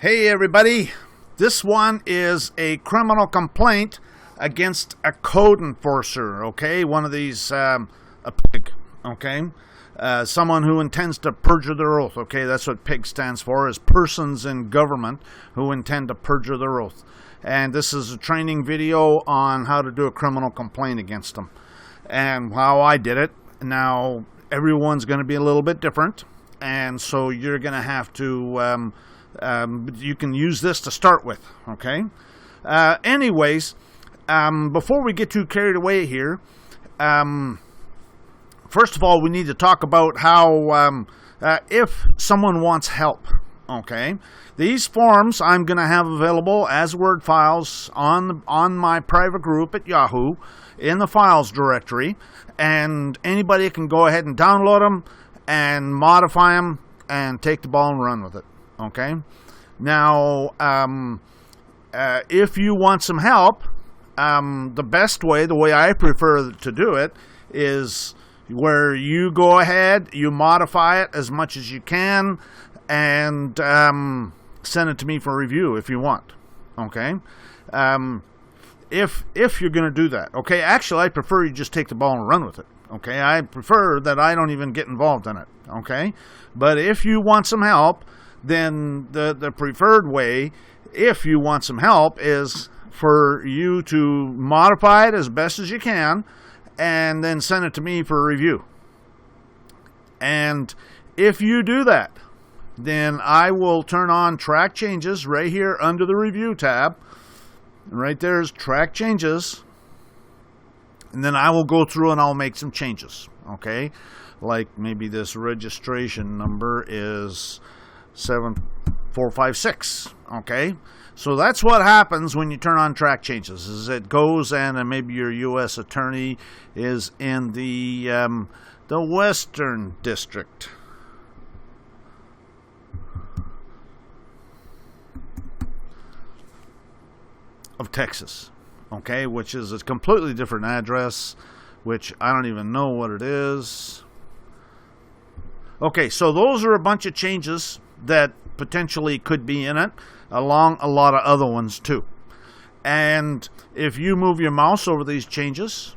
Hey everybody, this one is a criminal complaint against a code enforcer, okay? One of these, a pig, okay? Someone who intends to perjure their oath, okay? That's what PIG stands for, is persons in government who intend to perjure their oath. And this is a training video on how to do a criminal complaint against them and how I did it. Now, everyone's going to be a little bit different, and so you're going to have to... you can use this to start with, okay? Anyways, before we get too carried away here, first of all, we need to talk about how if someone wants help, okay? These forms I'm going to have available as Word files on my private group at Yahoo in the files directory, and anybody can go ahead and download them and modify them and take the ball and run with it. Okay, now if you want some help, the best way, the way I prefer to do it, is where you go ahead, you modify it as much as you can, and send it to me for review if you want. Okay, if you're going to do that. Okay, actually, I prefer you just take the ball and run with it. Okay, I prefer that I don't even get involved in it. Okay, but if you want some help, then the preferred way, if you want some help, is for you to modify it as best as you can and then send it to me for review. And if you do that, then I will turn on track changes right here under the review tab. Right there is track changes. And then I will go through and I'll make some changes. Okay? Like maybe this registration number is 7456. Okay, so that's what happens when you turn on track changes, is it goes and maybe your U.S. attorney is in the Western District of Texas, okay, which is a completely different address, which I don't even know what it is. Okay, so those are a bunch of changes that potentially could be in it, along a lot of other ones too. And if you move your mouse over these changes,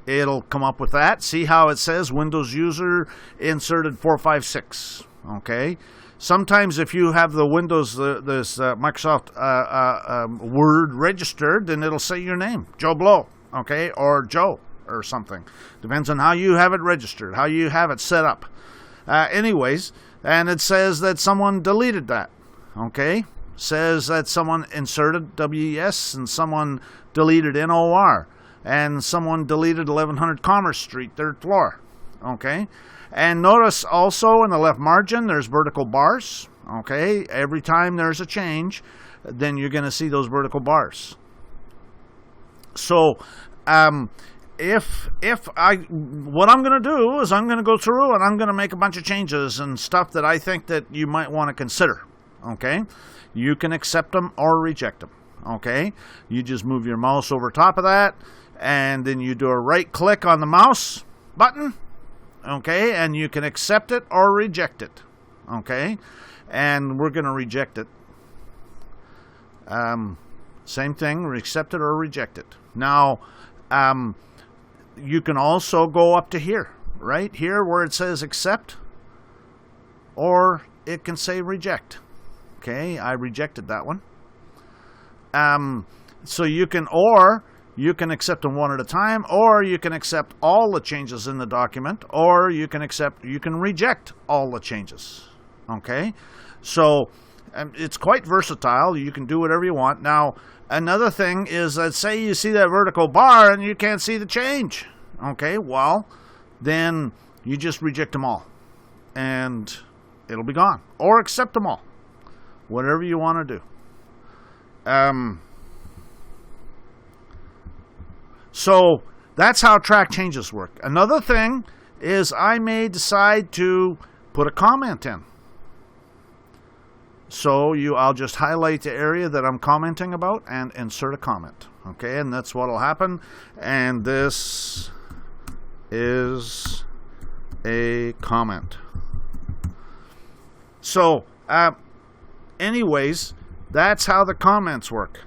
it'll come up with that. See how it says Windows user inserted 456. Okay, sometimes if you have the Windows this Microsoft Word registered, then it'll say your name, Joe Blow, okay, or Joe or something. Depends on how you have it registered, how you have it set up. Anyways, and it says that someone deleted that, okay? Says that someone inserted WES and someone deleted NOR and someone deleted 1100 Commerce Street, 3rd floor, okay? And notice also in the left margin there's vertical bars, okay? Every time there's a change, then you're going to see those vertical bars. So, what I'm going to do is I'm going to go through and I'm going to make a bunch of changes and stuff that I think that you might want to consider, okay? You can accept them or reject them, okay? You just move your mouse over top of that, and then you do a right click on the mouse button, okay? And you can accept it or reject it, okay? And we're going to reject it. Same thing, accept it or reject it. Now, you can also go up to here, right here where it says accept, or it can say reject. Okay, I rejected that one. So you can accept them one at a time, or you can accept all the changes in the document, or you can reject all the changes. Okay, so it's quite versatile. You can do whatever you want. Now, another thing is that say you see that vertical bar and you can't see the change. Okay, well, then you just reject them all and it'll be gone. Or accept them all. Whatever you want to do. So that's how track changes work. Another thing is I may decide to put a comment in. So I'll just highlight the area that I'm commenting about and insert a comment. Okay, and that's what will happen. And this is a comment. So anyways, that's how the comments work.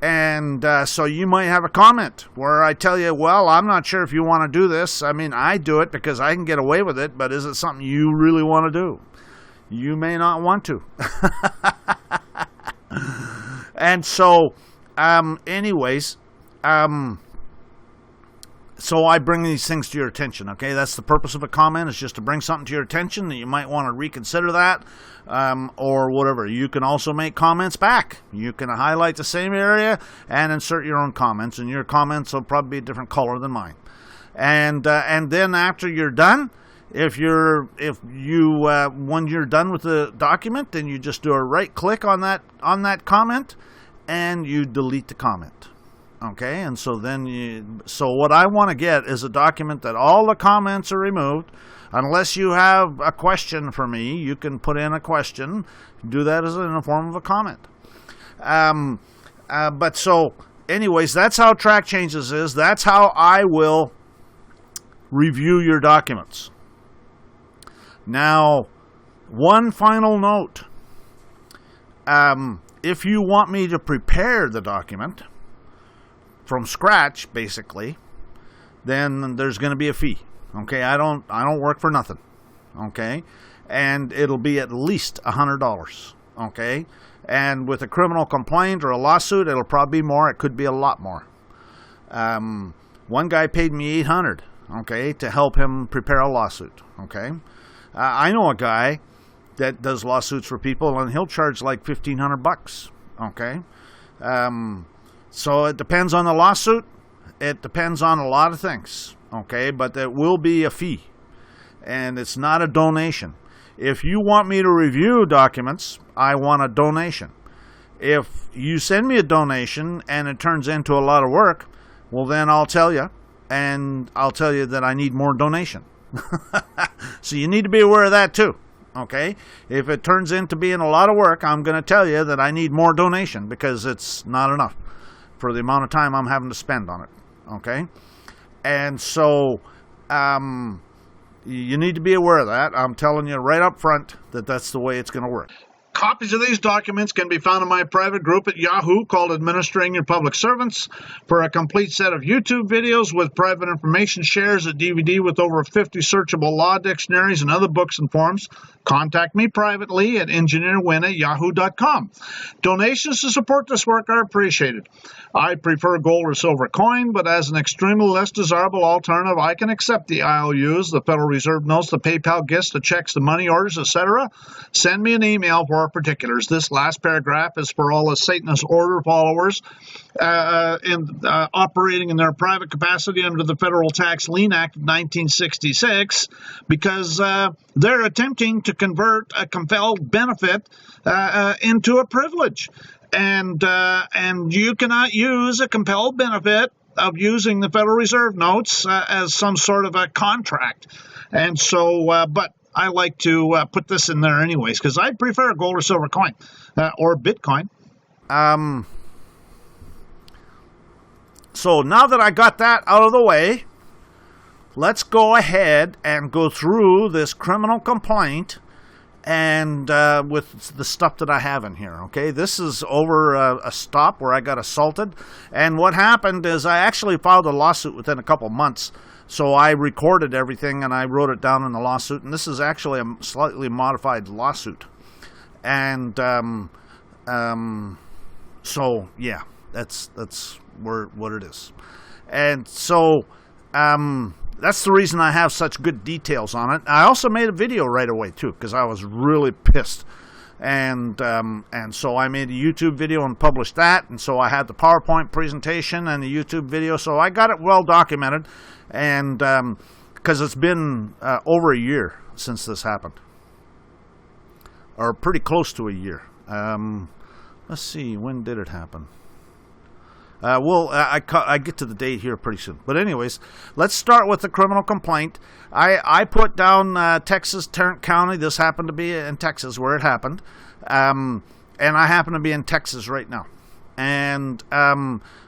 And so you might have a comment where I tell you, well, I'm not sure if you want to do this. I mean, I do it because I can get away with it, but is it something you really want to do? You may not want to. And so, anyways, so I bring these things to your attention, okay? That's the purpose of a comment, is just to bring something to your attention that you might want to reconsider that, or whatever. You can also make comments back. You can highlight the same area and insert your own comments, and your comments will probably be a different color than mine. And then after you're done, when you're done with the document, then you just do a right click on that comment, and you delete the comment. Okay, and so what I want to get is a document that all the comments are removed. Unless you have a question for me, you can put in a question. Do that in the form of a comment. But so, anyways, that's how track changes is. That's how I will review your documents. Now, one final note. If you want me to prepare the document from scratch, basically, then there's going to be a fee. Okay, I don't work for nothing. Okay, and it'll be at least $100. Okay, and with a criminal complaint or a lawsuit, it'll probably be more. It could be a lot more. One guy paid me $800. Okay, to help him prepare a lawsuit. Okay, I know a guy that does lawsuits for people, and he'll charge like $1,500. Okay. So it depends on the lawsuit. It depends on a lot of things, okay? But there will be a fee, and it's not a donation. If you want me to review documents, I want a donation. If you send me a donation and it turns into a lot of work, well, then I'll tell you, and I'll tell you that I need more donation. So you need to be aware of that too, okay? If it turns into being a lot of work, I'm going to tell you that I need more donation because it's not enough for the amount of time I'm having to spend on it, okay? And so you need to be aware of that. I'm telling you right up front that that's the way it's going to work. Copies of these documents can be found in my private group at Yahoo called Administrating-Your-Public-Servants. For a complete set of YouTube videos with private information shares, a DVD with over 50 searchable law dictionaries and other books and forms, contact me privately at engineerwin@yahoo.com. Donations to support this work are appreciated. I prefer gold or silver coin, but as an extremely less desirable alternative, I can accept the IOUs, the Federal Reserve notes, the PayPal gifts, the checks, the money orders, etc. Send me an email for particulars. This last paragraph is for all the Satanist order followers operating in their private capacity under the Federal Tax Lien Act of 1966, because they're attempting to convert a compelled benefit into a privilege. And you cannot use a compelled benefit of using the Federal Reserve notes as some sort of a contract. And so, but I like to put this in there anyways, because I prefer gold or silver coin or Bitcoin. So now that I got that out of the way, let's go ahead and go through this criminal complaint and with the stuff that I have in here, okay? This is over a stop where I got assaulted. And what happened is I actually filed a lawsuit within a couple months. So I recorded everything and I wrote it down in the lawsuit. And this is actually a slightly modified lawsuit. And so, yeah, that's what it is. And so that's the reason I have such good details on it. I also made a video right away, too, because I was really pissed. And so I made a YouTube video and published that. And so I had the PowerPoint presentation and the YouTube video. So I got it well documented. And because it's been over a year since this happened. Or pretty close to a year. Let's see, when did it happen? I get to the date here pretty soon. But anyways, let's start with the criminal complaint. I put down Texas, Tarrant County. This happened to be in Texas where it happened. And I happen to be in Texas right now. and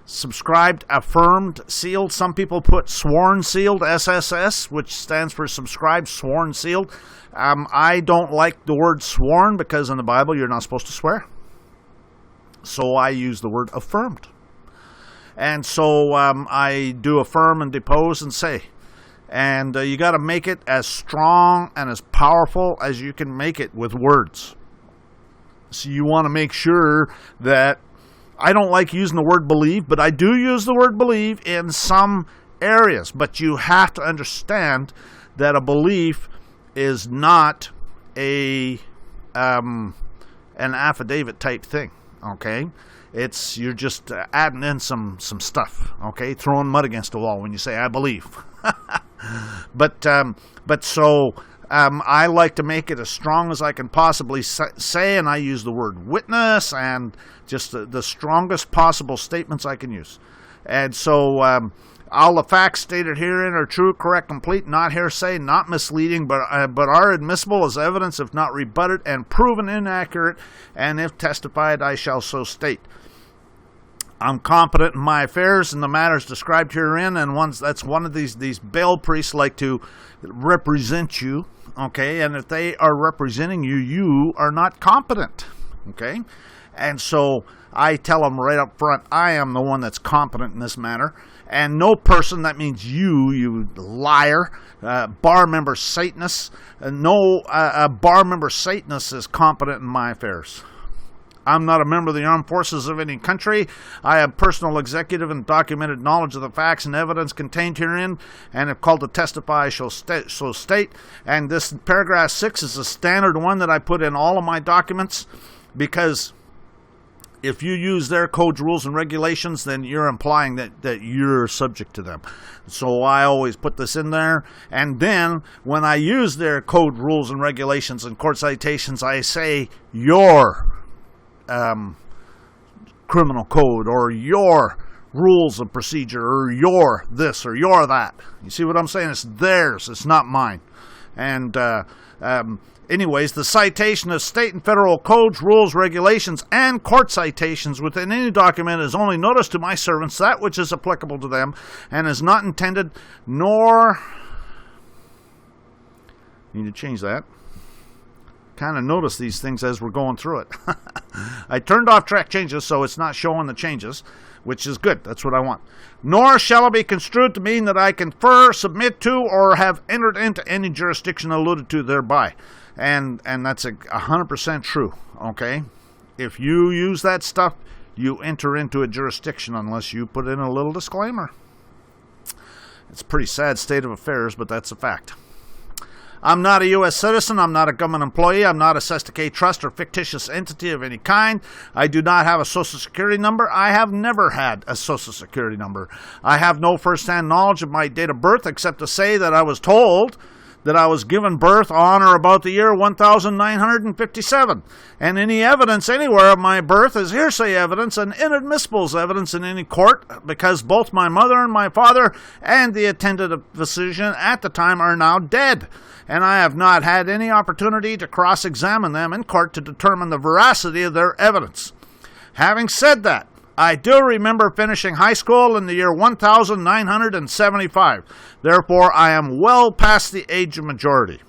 subscribed, affirmed, sealed. Some people put sworn, sealed, SSS, which stands for subscribed, sworn, sealed. I don't like the word sworn because in the Bible you're not supposed to swear. So I use the word affirmed. And so I do affirm and depose and say. And you got to make it as strong and as powerful as you can make it with words. So you want to make sure that, I don't like using the word believe, but I do use the word believe in some areas. But you have to understand that a belief is not an affidavit type thing, okay? You're just adding in some stuff, okay? Throwing mud against the wall when you say, I believe. But I like to make it as strong as I can possibly say, and I use the word witness and just the strongest possible statements I can use. And so all the facts stated herein are true, correct, complete, not hearsay, not misleading, but are admissible as evidence if not rebutted, and proven inaccurate, and if testified, I shall so state. I'm competent in my affairs in the matters described herein, and that's one of these Baal priests like to represent you, okay? And if they are representing you, you are not competent, okay? And so I tell them right up front, I am the one that's competent in this matter, and no person, that means you liar, bar member Satanist, no bar member Satanist is competent in my affairs. I'm not a member of the armed forces of any country. I have personal, executive, and documented knowledge of the facts and evidence contained herein, and if called to testify, I shall so state. And this paragraph 6 is a standard one that I put in all of my documents, because if you use their codes, rules, and regulations, then you're implying that you're subject to them. So I always put this in there. And then when I use their code, rules, and regulations and court citations, I say your criminal code, or your rules of procedure, or your this, or your that. You see what I'm saying? It's theirs. It's not mine. And anyways, the citation of state and federal codes, rules, regulations, and court citations within any document is only notice to my servants that which is applicable to them, and is not intended, nor... Need to change that. Kind of notice these things as we're going through it. I turned off track changes, so it's not showing the changes, which is good. That's what I want. Nor shall it be construed to mean that I confer, submit to, or have entered into any jurisdiction alluded to thereby. And that's 100% true, okay? If you use that stuff, you enter into a jurisdiction unless you put in a little disclaimer. It's a pretty sad state of affairs, but that's a fact. I'm not a U.S. citizen. I'm not a government employee. I'm not assessed to a trust or fictitious entity of any kind. I do not have a Social Security number. I have never had a Social Security number. I have no first-hand knowledge of my date of birth except to say that I was told that I was given birth on or about the year 1957. And any evidence anywhere of my birth is hearsay evidence and inadmissible as evidence in any court, because both my mother and my father and the attendant physician at the time are now dead. And I have not had any opportunity to cross-examine them in court to determine the veracity of their evidence. Having said that, I do remember finishing high school in the year 1975. Therefore, I am well past the age of majority.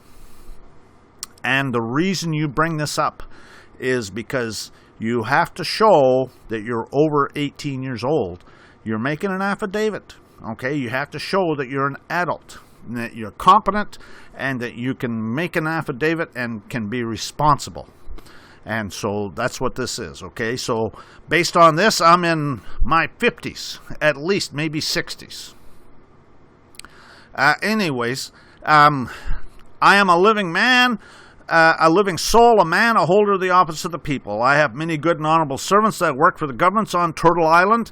And the reason you bring this up is because you have to show that you're over 18 years old. You're making an affidavit, okay? You have to show that you're an adult, and that you're competent, and that you can make an affidavit and can be responsible. And so that's what this is, okay? So based on this, I'm in my 50s, at least, maybe 60s. Anyways, I am a living man, a living soul, a man, a holder of the office of the people. I have many good and honorable servants that work for the governments on Turtle Island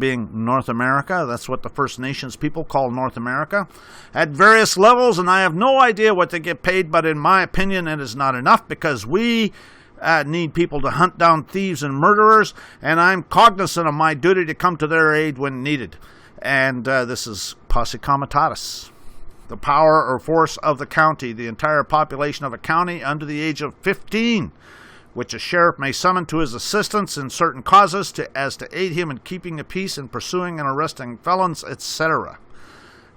being North America. That's what the First Nations people call North America, at various levels, and I have no idea what they get paid, but in my opinion, it is not enough, because we need people to hunt down thieves and murderers, and I'm cognizant of my duty to come to their aid when needed. And this is posse comitatus. The power or force of the county, the entire population of a county under the age of 15, which a sheriff may summon to his assistance in certain causes as to aid him in keeping the peace and pursuing and arresting felons, etc.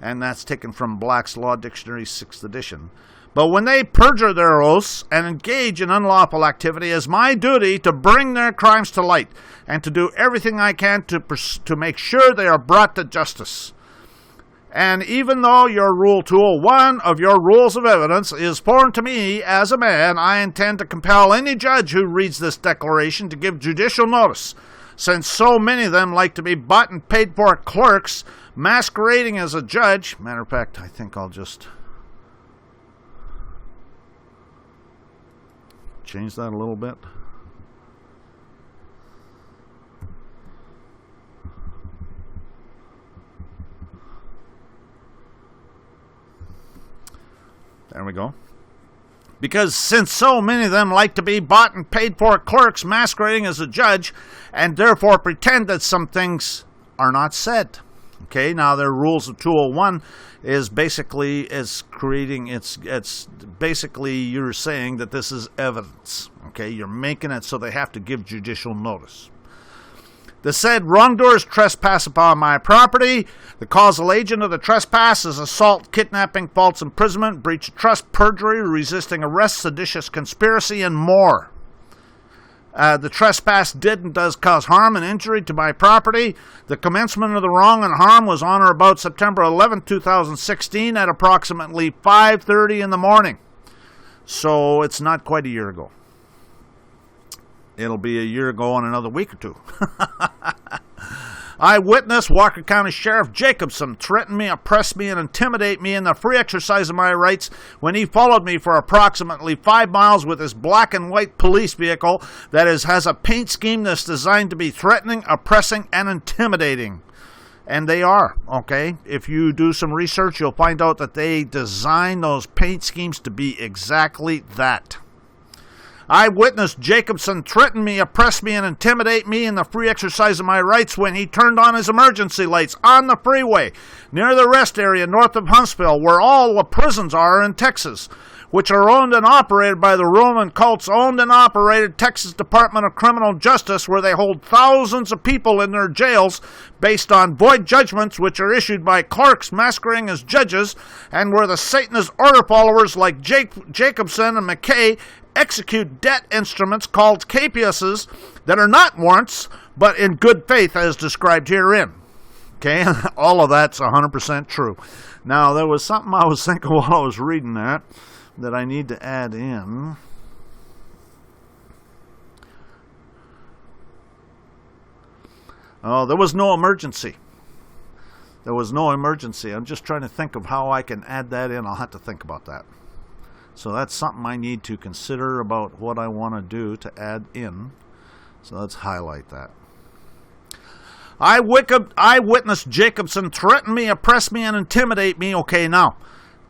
And that's taken from Black's Law Dictionary, 6th edition. But when they perjure their oaths and engage in unlawful activity, it is my duty to bring their crimes to light and to do everything I can to make sure they are brought to justice. And even though your Rule 201 of your Rules of Evidence is foreign to me as a man, I intend to compel any judge who reads this declaration to give judicial notice, since so many of them like to be bought and paid for clerks masquerading as a judge. Matter of fact, I think I'll just change that a little bit. There we go. Because since so many of them like to be bought and paid for clerks masquerading as a judge, and therefore pretend that some things are not said. Okay, now their Rules of 201 is basically it's basically you're saying that this is evidence. Okay, you're making it so they have to give judicial notice. The said wrongdoers trespass upon my property. The causal agent of the trespass is assault, kidnapping, false imprisonment, breach of trust, perjury, resisting arrest, seditious conspiracy, and more. The trespass did and does cause harm and injury to my property. The commencement of the wrong and harm was on or about September 11, 2016 at approximately 5:30 in the morning. So it's not quite a year ago. It'll be a year ago in another week or two. Eyewitness, Walker County Sheriff Jacobson threatened me, oppressed me, and intimidate me in the free exercise of my rights when he followed me for approximately 5 miles with his black and white police vehicle that has a paint scheme that's designed to be threatening, oppressing, and intimidating. And they are, okay? If you do some research, you'll find out that they design those paint schemes to be exactly that. Eyewitness Jacobson threatened me, oppressed me, and intimidate me in the free exercise of my rights when he turned on his emergency lights on the freeway near the rest area north of Huntsville, where all the prisons are in Texas, which are owned and operated by the Roman cult's owned and operated Texas Department of Criminal Justice, where they hold thousands of people in their jails based on void judgments which are issued by clerks masquerading as judges, and where the Satanist order followers like Jacobson and McKay execute debt instruments called capiases that are not warrants, but in good faith as described herein. Okay, all of that's 100% true. Now, there was something I was thinking while I was reading that I need to add in. Oh, there was no emergency. There was no emergency. I'm just trying to think of how I can add that in. I'll have to think about that. So that's something I need to consider about what I want to do to add in. So let's highlight that. Eyewitness Jacobson threatened me, oppressed me, and intimidate me. Okay, now,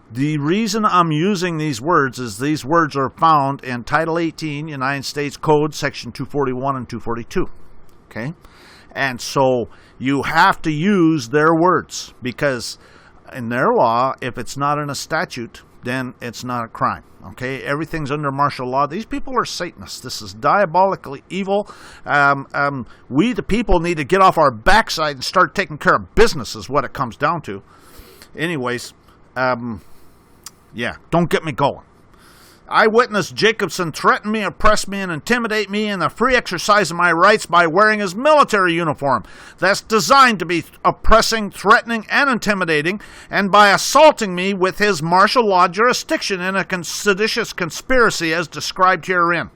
the reason I'm using these words is these words are found in Title 18, United States Code, Section 241 and 242. Okay? And so you have to use their words, because in their law, if it's not in a statute, then it's not a crime. Okay, everything's under martial law. These people are Satanists. This is diabolically evil. We, the people, need to get off our backside and start taking care of business is what it comes down to. Anyways, yeah, don't get me going. Eyewitness Jacobson threatened me, oppressed me, and intimidate me in the free exercise of my rights by wearing his military uniform that's designed to be oppressing, threatening, and intimidating, and by assaulting me with his martial law jurisdiction in a seditious conspiracy as described herein.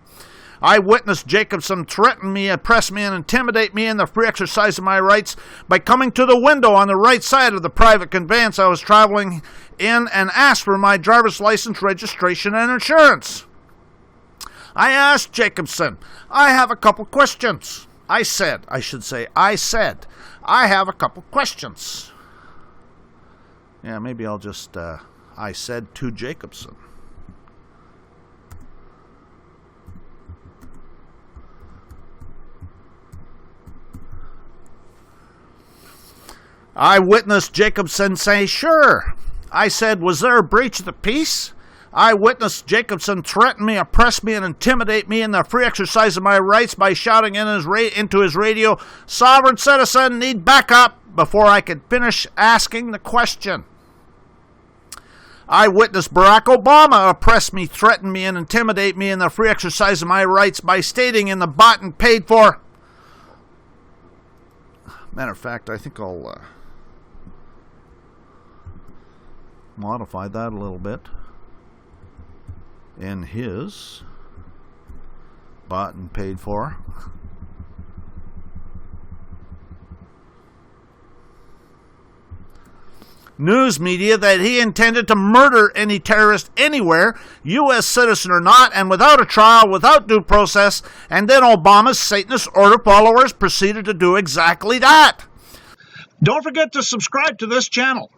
Eyewitness Jacobson threatened me, oppressed me, and intimidate me in the free exercise of my rights by coming to the window on the right side of the private conveyance I was traveling in and asked for my driver's license, registration, and insurance. I asked Jacobson, I have a couple questions. I said, I have a couple questions. Yeah, maybe I'll just, I said to Jacobson. Eyewitness Jacobson say, sure. I said, was there a breach of the peace? Eyewitness Jacobson threatened me, oppressed me, and intimidate me in the free exercise of my rights by shouting into his radio, "Sovereign citizen, need backup," before I could finish asking the question. Eyewitness Barack Obama oppressed me, threatened me, and intimidate me in the free exercise of my rights by stating in the bought and paid for. Matter of fact, I think I'll modify that a little bit. In his bought and paid for. News media that he intended to murder any terrorist anywhere, U.S. citizen or not, and without a trial, without due process, and then Obama's Satanist order followers proceeded to do exactly that. Don't forget to subscribe to this channel.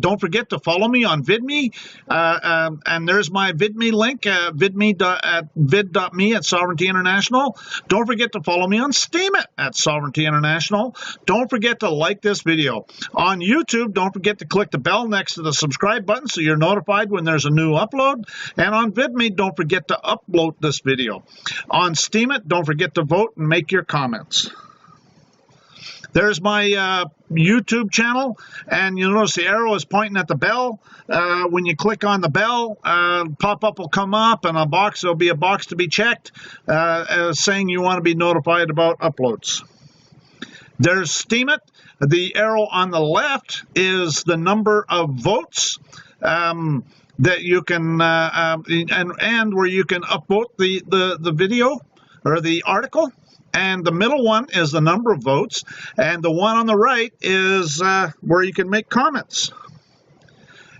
Don't forget to follow me on VidMe, and there's my VidMe link, vid.me at Sovereignty International. Don't forget to follow me on Steemit at Sovereignty International. Don't forget to like this video. On YouTube, don't forget to click the bell next to the subscribe button so you're notified when there's a new upload. And on VidMe, don't forget to upload this video. On Steemit, don't forget to vote and make your comments. There's my YouTube channel, and you'll notice the arrow is pointing at the bell. When you click on the bell, pop-up will come up, and there'll be a box to be checked saying you want to be notified about uploads. There's Steemit. The arrow on the left is the number of votes that you can, and where you can upvote the video or the article. And the middle one is the number of votes, and the one on the right is where you can make comments.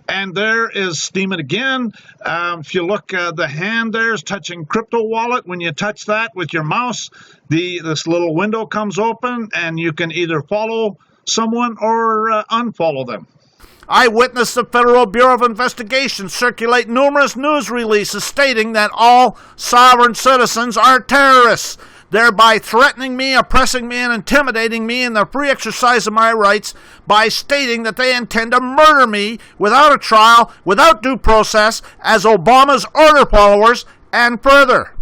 And there is Steemit again. If you look, the hand there is touching Crypto Wallet. When you touch that with your mouse, this little window comes open, and you can either follow someone or unfollow them. Eyewitness the Federal Bureau of Investigation circulate numerous news releases stating that all sovereign citizens are terrorists, thereby threatening me, oppressing me, and intimidating me in the free exercise of my rights by stating that they intend to murder me without a trial, without due process, as Obama's order followers, and further.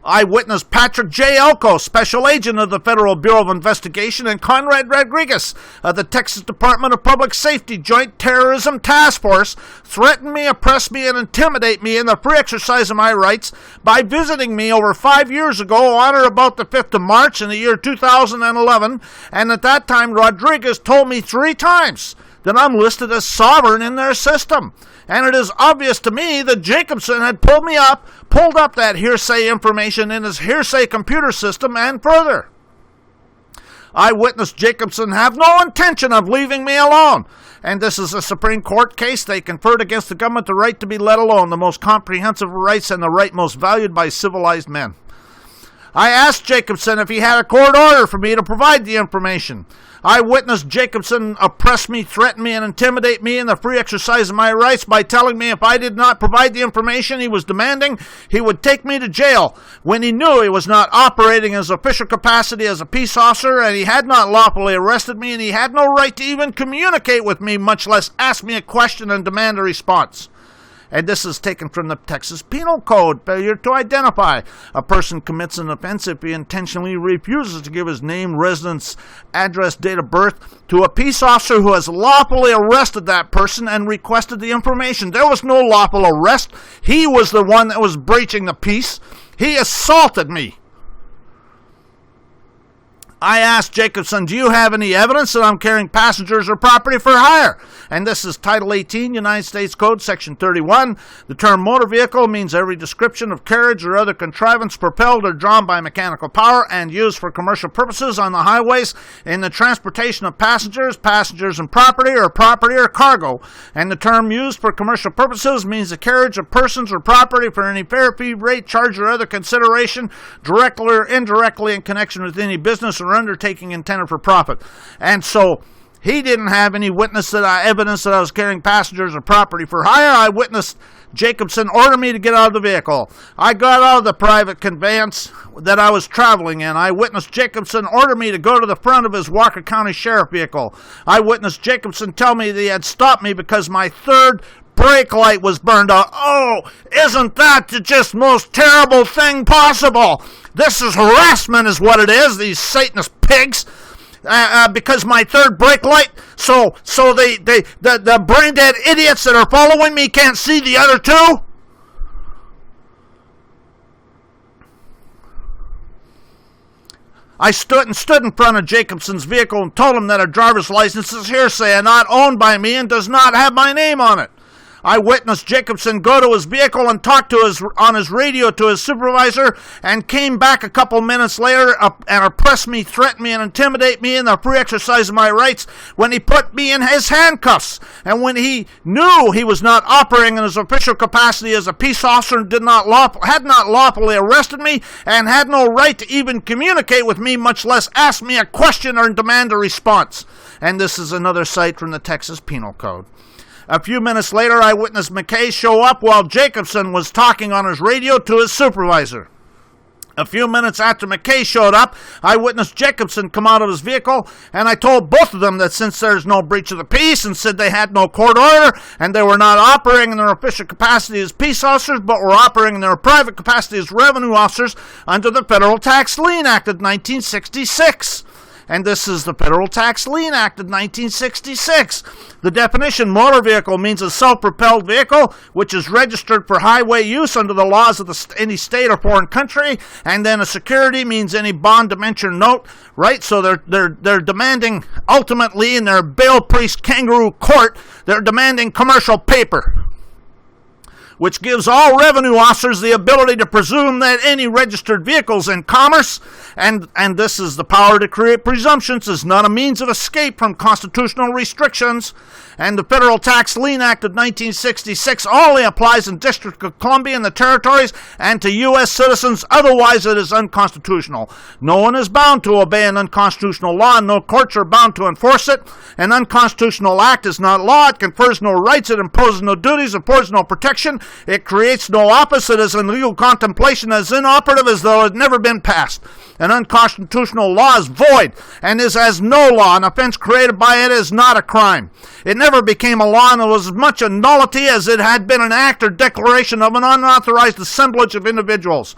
Eyewitness Patrick J. Elko, Special Agent of the Federal Bureau of Investigation, and Conrad Rodriguez of the Texas Department of Public Safety Joint Terrorism Task Force threatened me, oppressed me, and intimidate me in the free exercise of my rights by visiting me over 5 years ago on or about the 5th of March in the year 2011, and at that time Rodriguez told me 3 times that I'm listed as sovereign in their system. And it is obvious to me that Jacobson had pulled up that hearsay information in his hearsay computer system and further. Eyewitness Jacobson have no intention of leaving me alone. And this is a Supreme Court case. They conferred against the government the right to be let alone, the most comprehensive of rights and the right most valued by civilized men. I asked Jacobson if he had a court order for me to provide the information. Eyewitness Jacobson oppressed me, threatened me, and intimidate me in the free exercise of my rights by telling me if I did not provide the information he was demanding, he would take me to jail, when he knew he was not operating in his official capacity as a peace officer, and he had not lawfully arrested me, and he had no right to even communicate with me, much less ask me a question and demand a response. And this is taken from the Texas Penal Code. Failure to identify. A person commits an offense if he intentionally refuses to give his name, residence, address, date of birth to a peace officer who has lawfully arrested that person and requested the information. There was no lawful arrest. He was the one that was breaching the peace. He assaulted me. I asked Jacobson, do you have any evidence that I'm carrying passengers or property for hire? And this is Title 18, United States Code, Section 31. The term motor vehicle means every description of carriage or other contrivance propelled or drawn by mechanical power and used for commercial purposes on the highways in the transportation of passengers and property or cargo. And the term used for commercial purposes means the carriage of persons or property for any fare, fee, rate, charge, or other consideration, directly or indirectly in connection with any business or undertaking intended for profit. And so he didn't have any evidence that I was carrying passengers or property for hire. I witnessed Jacobson order me to get out of the vehicle. I got out of the private conveyance that I was traveling in. I witnessed Jacobson order me to go to the front of his Walker County Sheriff vehicle. I witnessed Jacobson tell me that he had stopped me because my third brake light was burned out. Oh, isn't that the just most terrible thing possible? This is harassment is what it is, these Satanist pigs. Because my third brake light, so the brain dead idiots that are following me can't see the other two? I stood in front of Jacobson's vehicle and told him that a driver's license is hearsay and not owned by me and does not have my name on it. I witnessed Jacobson go to his vehicle and talk on his radio to his supervisor, and came back a couple minutes later and oppressed me, threatened me, and intimidate me in the free exercise of my rights when he put me in his handcuffs. And when he knew he was not operating in his official capacity as a peace officer and had not lawfully arrested me and had no right to even communicate with me, much less ask me a question or demand a response. And this is another cite from the Texas Penal Code. A few minutes later, I witnessed McKay show up while Jacobson was talking on his radio to his supervisor. A few minutes after McKay showed up, I witnessed Jacobson come out of his vehicle, and I told both of them that since there's no breach of the peace, and said they had no court order, and they were not operating in their official capacity as peace officers, but were operating in their private capacity as revenue officers under the Federal Tax Lien Act of 1966. And this is the Federal Tax Lien Act of 1966. The definition motor vehicle means a self-propelled vehicle which is registered for highway use under the laws of any state or foreign country. And then a security means any bond, debenture, note, right? So they're demanding, ultimately in their bail priest kangaroo court, they're demanding commercial paper, which gives all revenue officers the ability to presume that any registered vehicles in commerce, and this is the power to create presumptions, is not a means of escape from constitutional restrictions. And the Federal Tax Lien Act of 1966 only applies in District of Columbia and the territories and to U.S. citizens. Otherwise, it is unconstitutional. No one is bound to obey an unconstitutional law, and no courts are bound to enforce it. An unconstitutional act is not law. It confers no rights. It imposes no duties. It affords no protection. It creates no office. It is in legal contemplation as inoperative as though it had never been passed. An unconstitutional law is void and is as no law. An offense created by it is not a crime. It never became a law, and it was as much a nullity as it had been an act or declaration of an unauthorized assemblage of individuals.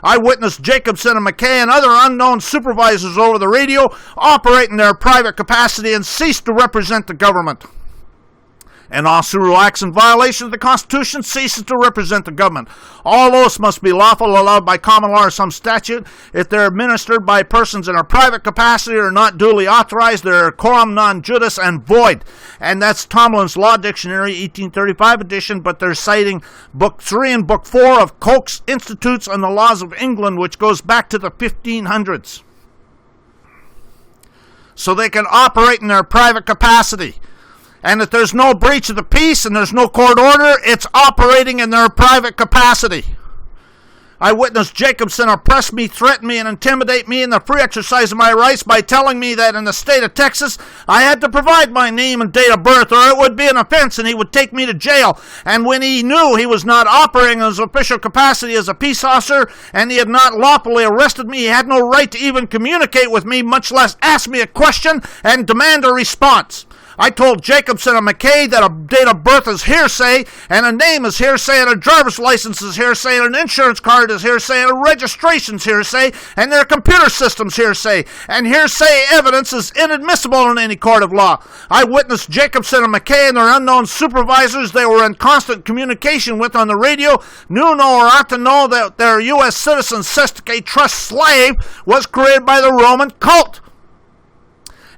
I witnessed Jacobson and McKay and other unknown supervisors over the radio operate in their private capacity and cease to represent the government. An officer who acts in violation of the Constitution ceases to represent the government. All oaths must be lawful, allowed by common law or some statute. If they're administered by persons in a private capacity or not duly authorized, they're quorum non judice and void. And that's Tomlin's Law Dictionary, 1835 edition, but they're citing Book 3 and Book 4 of Coke's Institutes on the Laws of England, which goes back to the 1500s. So they can operate in their private capacity. And if there's no breach of the peace and there's no court order, it's operating in their private capacity. I witnessed Jacobson oppress me, threaten me, and intimidate me in the free exercise of my rights by telling me that in the state of Texas, I had to provide my name and date of birth or it would be an offense and he would take me to jail. And when he knew he was not operating in his official capacity as a peace officer and he had not lawfully arrested me, he had no right to even communicate with me, much less ask me a question and demand a response. I told Jacobson and McKay that a date of birth is hearsay, and a name is hearsay, and a driver's license is hearsay, and an insurance card is hearsay, and a registration's hearsay, and their computer system's hearsay, and hearsay evidence is inadmissible in any court of law. I witnessed Jacobson and McKay and their unknown supervisors they were in constant communication with on the radio knew or ought to know that their U.S. citizen Satanic trust slave was created by the Roman cult.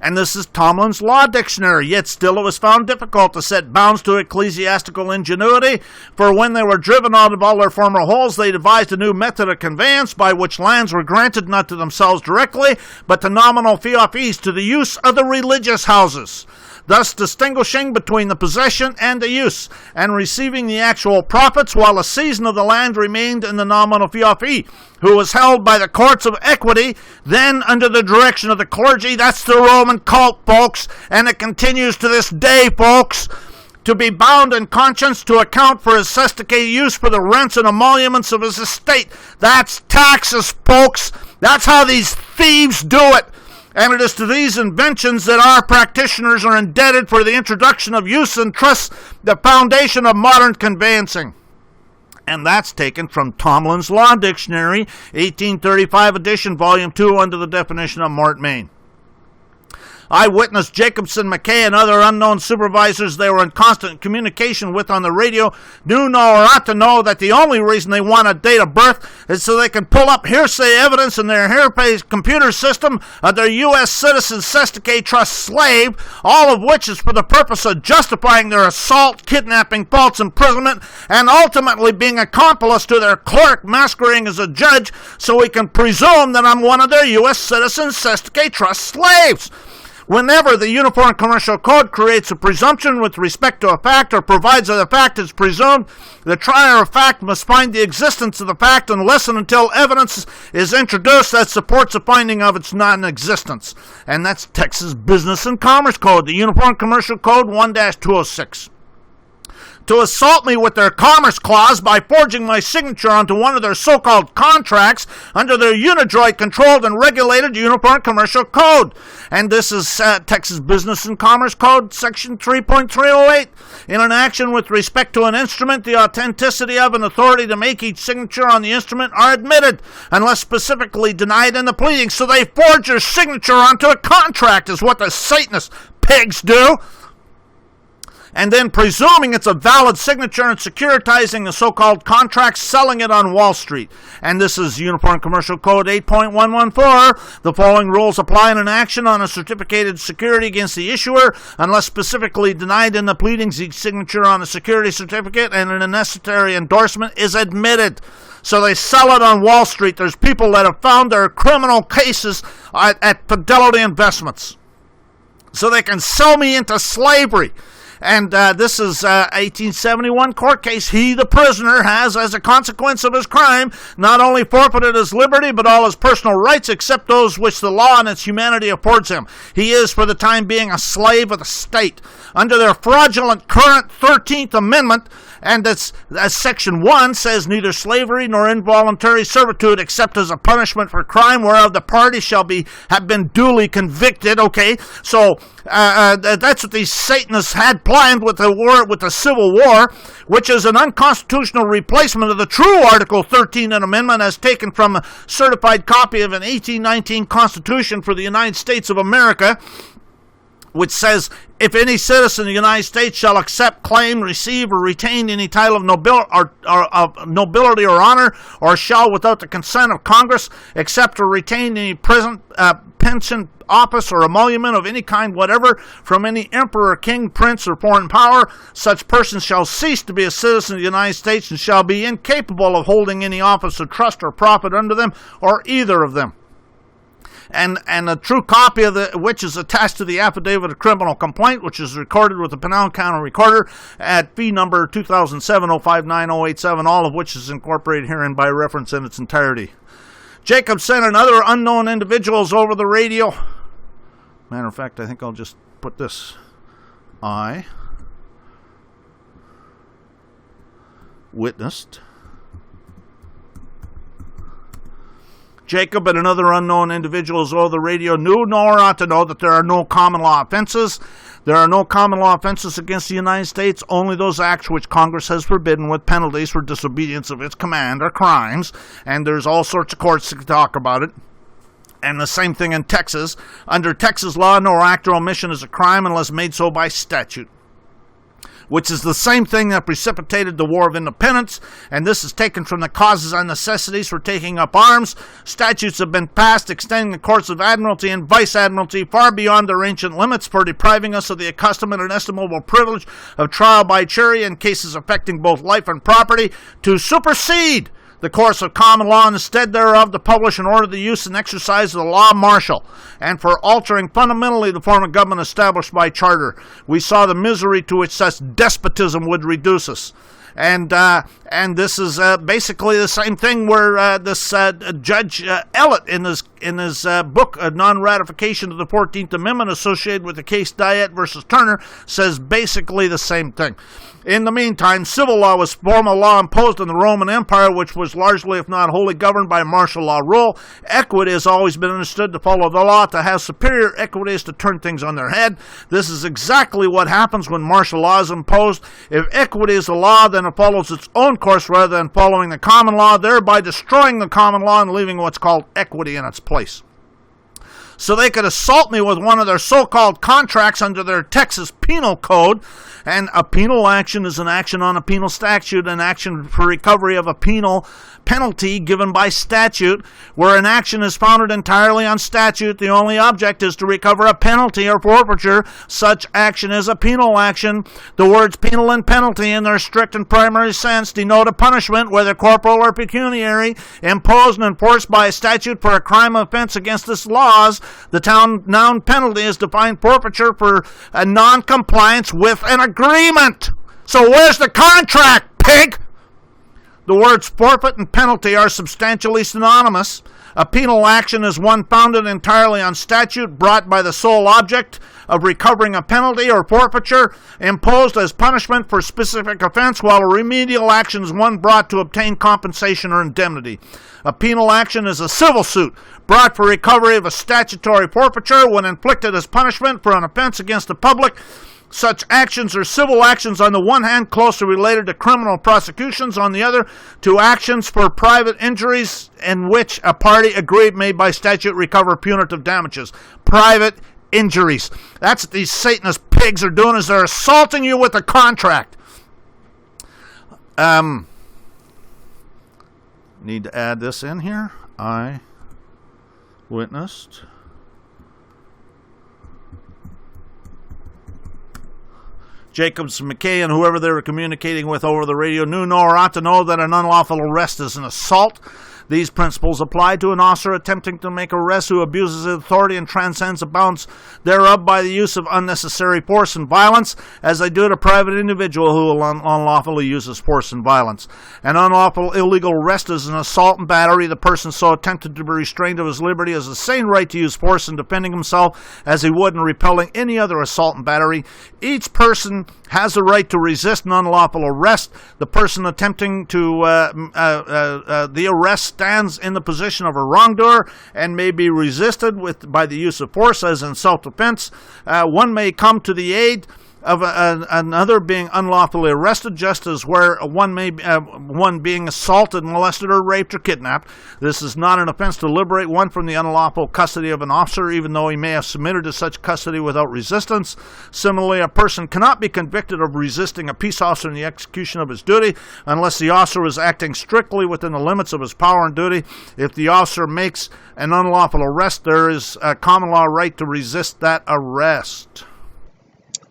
And this is Tomlin's Law Dictionary. Yet still it was found difficult to set bounds to ecclesiastical ingenuity, for when they were driven out of all their former holes, they devised a new method of conveyance by which lands were granted not to themselves directly, but to nominal fiefs to the use of the religious houses, thus distinguishing between the possession and the use, and receiving the actual profits, while a season of the land remained in the nominal fief, who was held by the courts of equity, then under the direction of the clergy. That's the Roman cult, folks, and it continues to this day, folks, to be bound in conscience to account for his sesticate use for the rents and emoluments of his estate. That's taxes, folks. That's how these thieves do it. And it is to these inventions that our practitioners are indebted for the introduction of use and trust, the foundation of modern conveyancing. And that's taken from Tomlin's Law Dictionary, 1835 edition, volume 2, under the definition of mort main. Eyewitness Jacobson, McKay, and other unknown supervisors they were in constant communication with on the radio knew or ought to know that the only reason they want a date of birth is so they can pull up hearsay evidence in their hearsay computer system of their U.S. citizen Sesticate Trust slave, all of which is for the purpose of justifying their assault, kidnapping, false imprisonment, and ultimately being accomplice to their clerk masquerading as a judge so we can presume that I'm one of their U.S. citizen Sesticate Trust slaves. Whenever the Uniform Commercial Code creates a presumption with respect to a fact or provides that a fact is presumed, the trier of fact must find the existence of the fact unless and until evidence is introduced that supports the finding of its non-existence. And that's Texas Business and Commerce Code, the Uniform Commercial Code 1-206. To assault me with their Commerce Clause by forging my signature onto one of their so-called contracts under their Unidroid-controlled and regulated Uniform Commercial Code. And this is Texas Business and Commerce Code, Section 3.308. In an action with respect to an instrument, the authenticity of an authority to make each signature on the instrument are admitted, unless specifically denied in the pleading. So they forge your signature onto a contract, is what the Satanist pigs do. And then presuming it's a valid signature and securitizing the so-called contract, selling it on Wall Street. And this is Uniform Commercial Code 8.114. The following rules apply in an action on a certificated security against the issuer, unless specifically denied in the pleadings. Each signature on a security certificate and a necessary endorsement is admitted. So they sell it on Wall Street. There's people that have found their criminal cases at Fidelity Investments, so they can sell me into slavery. And this is 1871 court case. He, the prisoner, has, as a consequence of his crime, not only forfeited his liberty, but all his personal rights, except those which the law and its humanity affords him. He is, for the time being, a slave of the state. Under their fraudulent current 13th Amendment, and that's Section 1 says neither slavery nor involuntary servitude except as a punishment for crime whereof the party shall have been duly convicted. Okay, so that's what these Satanists had planned with the Civil War, which is an unconstitutional replacement of the true Article 13 of the Amendment as taken from a certified copy of an 1819 Constitution for the United States of America, which says, if any citizen of the United States shall accept, claim, receive, or retain any title of nobility or honor, or shall, without the consent of Congress, accept or retain any present pension, office, or emolument of any kind whatever from any emperor, king, prince, or foreign power, such person shall cease to be a citizen of the United States and shall be incapable of holding any office of trust or profit under them, or either of them. And a true copy of which is attached to the affidavit of criminal complaint, which is recorded with the Pinal County Recorder at fee number 2007-059-087, all of which is incorporated herein by reference in its entirety. Jacobson and other unknown individuals over the radio. Matter of fact, I think I'll just put this. I witnessed Jacob and other unknown individuals over the radio knew nor ought to know that there are no common law offenses. There are no common law offenses against the United States, only those acts which Congress has forbidden with penalties for disobedience of its command are crimes, and there's all sorts of courts that talk about it. And the same thing in Texas. Under Texas law, no act or omission is a crime unless made so by statute, which is the same thing that precipitated the War of Independence, and this is taken from the causes and necessities for taking up arms. Statutes have been passed extending the courts of admiralty and vice-admiralty far beyond their ancient limits for depriving us of the accustomed and inestimable privilege of trial by jury in cases affecting both life and property, to supersede the course of common law, and instead thereof to publish and order the use and exercise of the law martial, and for altering fundamentally the form of government established by charter. We saw the misery to which such despotism would reduce us. And this is basically the same thing where this Judge Ellett in his book, Non-Ratification of the 14th Amendment associated with the case Diet versus Turner, says basically the same thing. In the meantime, civil law was formal law imposed in the Roman Empire, which was largely, if not wholly, governed by martial law rule. Equity has always been understood to follow the law, to have superior equity is to turn things on their head. This is exactly what happens when martial law is imposed. If equity is a law, then it follows its own course rather than following the common law, thereby destroying the common law and leaving what's called equity in its place. So they could assault me with one of their so-called contracts under their Texas Penal Code. And a penal action is an action on a penal statute, an action for recovery of a penal penalty given by statute. Where an action is founded entirely on statute, the only object is to recover a penalty or forfeiture. Such action is a penal action. The words penal and penalty in their strict and primary sense denote a punishment, whether corporal or pecuniary, imposed and enforced by a statute for a crime or offense against its laws. The noun penalty is defined forfeiture for a non-compliance with an agreement. So where's the contract, pig? The words forfeit and penalty are substantially synonymous. A penal action is one founded entirely on statute, brought by the sole object of recovering a penalty or forfeiture imposed as punishment for specific offense, while a remedial action is one brought to obtain compensation or indemnity. A penal action is a civil suit brought for recovery of a statutory forfeiture when inflicted as punishment for an offense against the public. Such actions are civil actions on the one hand, closely related to criminal prosecutions, on the other to actions for private injuries in which a party aggrieved may by statute recover punitive damages. Private injuries. That's what these Satanist pigs are doing, is they're assaulting you with a contract. Need to add this in here. I witnessed Jacobs, McKay, and whoever they were communicating with over the radio knew, know, or ought to know that an unlawful arrest is an assault. These principles apply to an officer attempting to make arrests who abuses his authority and transcends the bounds thereof by the use of unnecessary force and violence, as they do to a private individual who unlawfully uses force and violence. An unlawful illegal arrest is an assault and battery. The person so attempted to be restrained of his liberty has the same right to use force in defending himself as he would in repelling any other assault and battery. Each person has the right to resist an unlawful arrest. The person attempting to the arrest stands in the position of a wrongdoer and may be resisted by the use of force, as in self-defense. One may come to the aid of another being unlawfully arrested, just as where one being assaulted, molested, or raped or kidnapped. This is not an offense to liberate one from the unlawful custody of an officer, even though he may have submitted to such custody without resistance. Similarly, a person cannot be convicted of resisting a peace officer in the execution of his duty unless the officer is acting strictly within the limits of his power and duty. If the officer makes an unlawful arrest, there is a common law right to resist that arrest.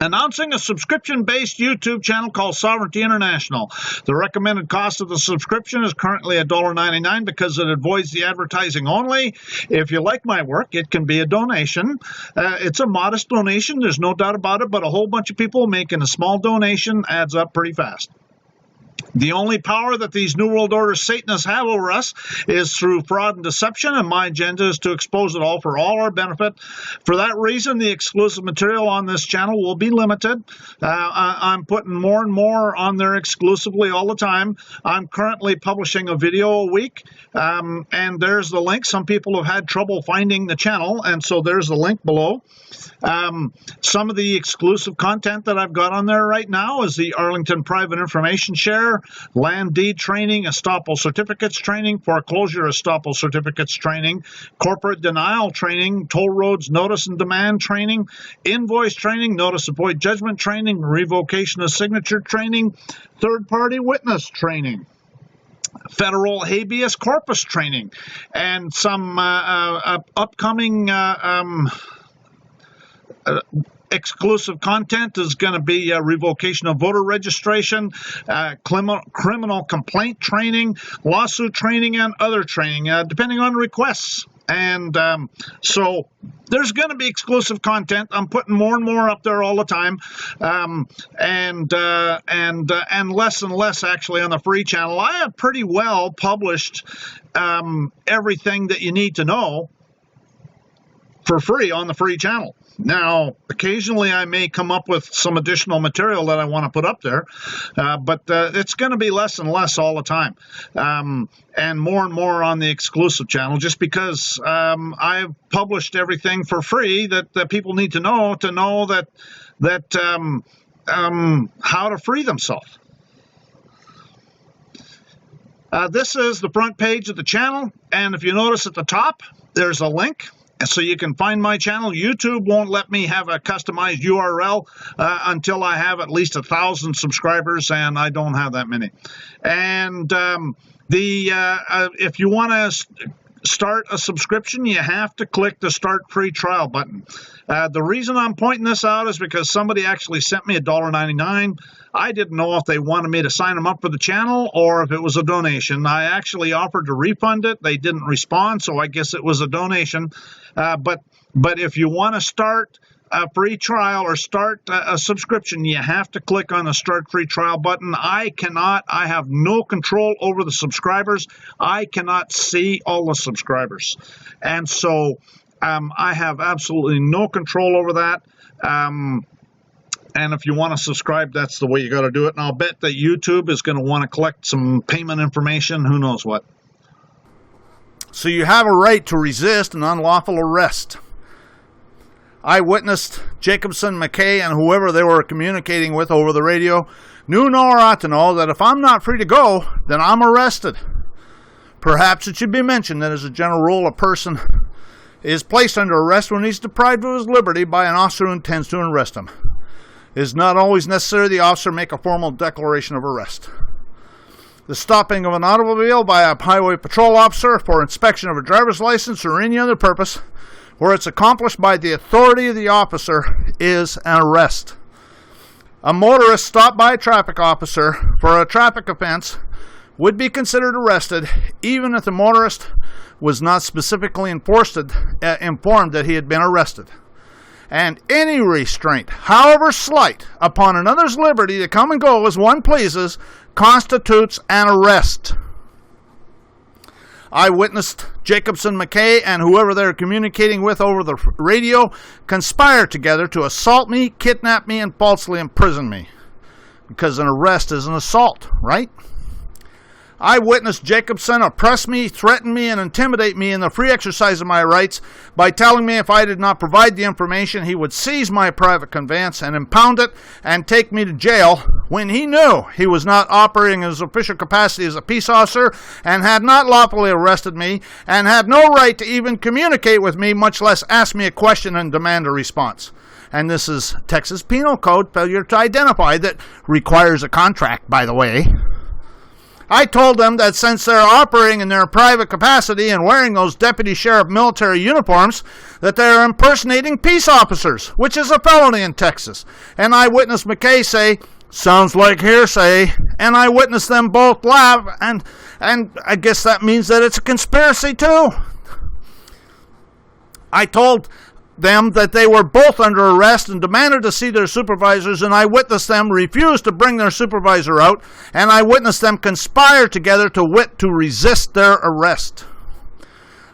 Announcing a subscription-based YouTube channel called Sovereignty International. The recommended cost of the subscription is currently $1.99 because it avoids the advertising only. If you like my work, it can be a donation. It's a modest donation, there's no doubt about it, but a whole bunch of people making a small donation adds up pretty fast. The only power that these New World Order Satanists have over us is through fraud and deception, and my agenda is to expose it all for all our benefit. For that reason, the exclusive material on this channel will be limited. I'm putting more and more on there exclusively all the time. I'm currently publishing a video a week, and there's the link. Some people have had trouble finding the channel, and so there's the link below. Some of the exclusive content that I've got on there right now is the Arlington Private Information Share, land deed training, estoppel certificates training, foreclosure estoppel certificates training, corporate denial training, toll roads notice and demand training, invoice training, notice of void judgment training, revocation of signature training, third-party witness training, federal habeas corpus training, and some upcoming exclusive content is going to be revocation of voter registration, criminal complaint training, lawsuit training, and other training, depending on requests. And so there's going to be exclusive content. I'm putting more and more up there all the time, and less and less actually on the free channel. I have pretty well published everything that you need to know for free on the free channel. Now, occasionally I may come up with some additional material that I want to put up there, but it's going to be less and less all the time, and more on the exclusive channel, just because I've published everything for free that people need to know that how to free themselves. This is the front page of the channel, and if you notice at the top, there's a link. So you can find my channel. YouTube won't let me have a customized URL until I have at least 1,000 subscribers, and I don't have that many. And if you want to start a subscription, you have to click the Start Free Trial button. The reason I'm pointing this out is because somebody actually sent me $1.99. I didn't know if they wanted me to sign them up for the channel or if it was a donation. I actually offered to refund it. They didn't respond, so I guess it was a donation. But if you want to start a free trial or start a subscription, you have to click on the Start Free Trial button. I have no control over the subscribers. I cannot see all the subscribers. And so I have absolutely no control over that. And if you want to subscribe, that's the way you got to do it. And I'll bet that YouTube is going to want to collect some payment information, who knows what. So you have a right to resist an unlawful arrest. I witnessed Jacobson, McKay, and whoever they were communicating with over the radio knew nor ought to know that if I'm not free to go, then I'm arrested. Perhaps it should be mentioned that as a general rule, a person is placed under arrest when he's deprived of his liberty by an officer who intends to arrest him. It is not always necessary the officer make a formal declaration of arrest. The stopping of an automobile by a highway patrol officer for inspection of a driver's license or any other purpose where it's accomplished by the authority of the officer is an arrest. A motorist stopped by a traffic officer for a traffic offense would be considered arrested even if the motorist was not specifically informed that he had been arrested. And any restraint, however slight, upon another's liberty to come and go as one pleases constitutes an arrest. I witnessed Jacobson, McKay, and whoever they're communicating with over the radio conspire together to assault me, kidnap me, and falsely imprison me. Because an arrest is an assault, right? I witnessed Jacobson oppress me, threaten me, and intimidate me in the free exercise of my rights by telling me if I did not provide the information, he would seize my private conveyance and impound it and take me to jail when he knew he was not operating in his official capacity as a peace officer and had not lawfully arrested me and had no right to even communicate with me, much less ask me a question and demand a response. And this is Texas Penal Code failure to identify that requires a contract, by the way. I told them that since they're operating in their private capacity and wearing those deputy sheriff military uniforms, that they're impersonating peace officers, which is a felony in Texas. And I witnessed McKay say, sounds like hearsay, and I witnessed them both laugh, and I guess that means that it's a conspiracy too. I told them that they were both under arrest and demanded to see their supervisors, and I witnessed them refuse to bring their supervisor out, and I witnessed them conspire together to resist their arrest.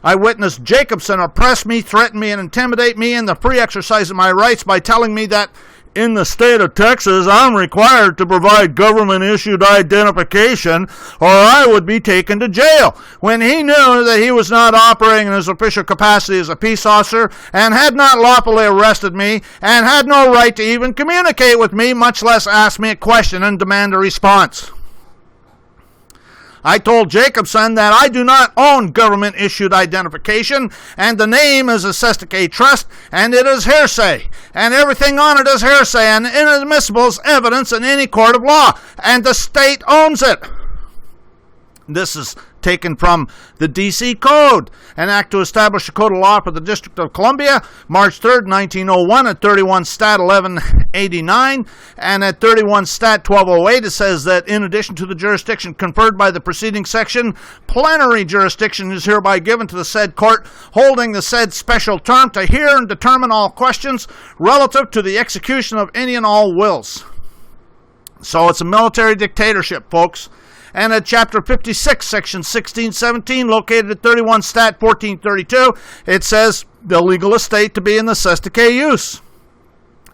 I witnessed Jacobson oppress me, threaten me, and intimidate me in the free exercise of my rights by telling me that in the state of Texas, I'm required to provide government-issued identification or I would be taken to jail, when he knew that he was not operating in his official capacity as a peace officer and had not lawfully arrested me and had no right to even communicate with me, much less ask me a question and demand a response. I told Jacobson that I do not own government-issued identification, and the name is a Sesticate Trust, and it is hearsay, and everything on it is hearsay and inadmissible as evidence in any court of law, and the state owns it. This is taken from the D.C. Code, an act to establish a code of law for the District of Columbia, March 3rd, 1901, at 31 Stat 1189, and at 31 Stat 1208, it says that in addition to the jurisdiction conferred by the preceding section, plenary jurisdiction is hereby given to the said court, holding the said special term to hear and determine all questions relative to the execution of any and all wills. So it's a military dictatorship, folks. And at Chapter 56, Section 1617, located at 31 Stat 1432, it says the legal estate to be in necessitary use.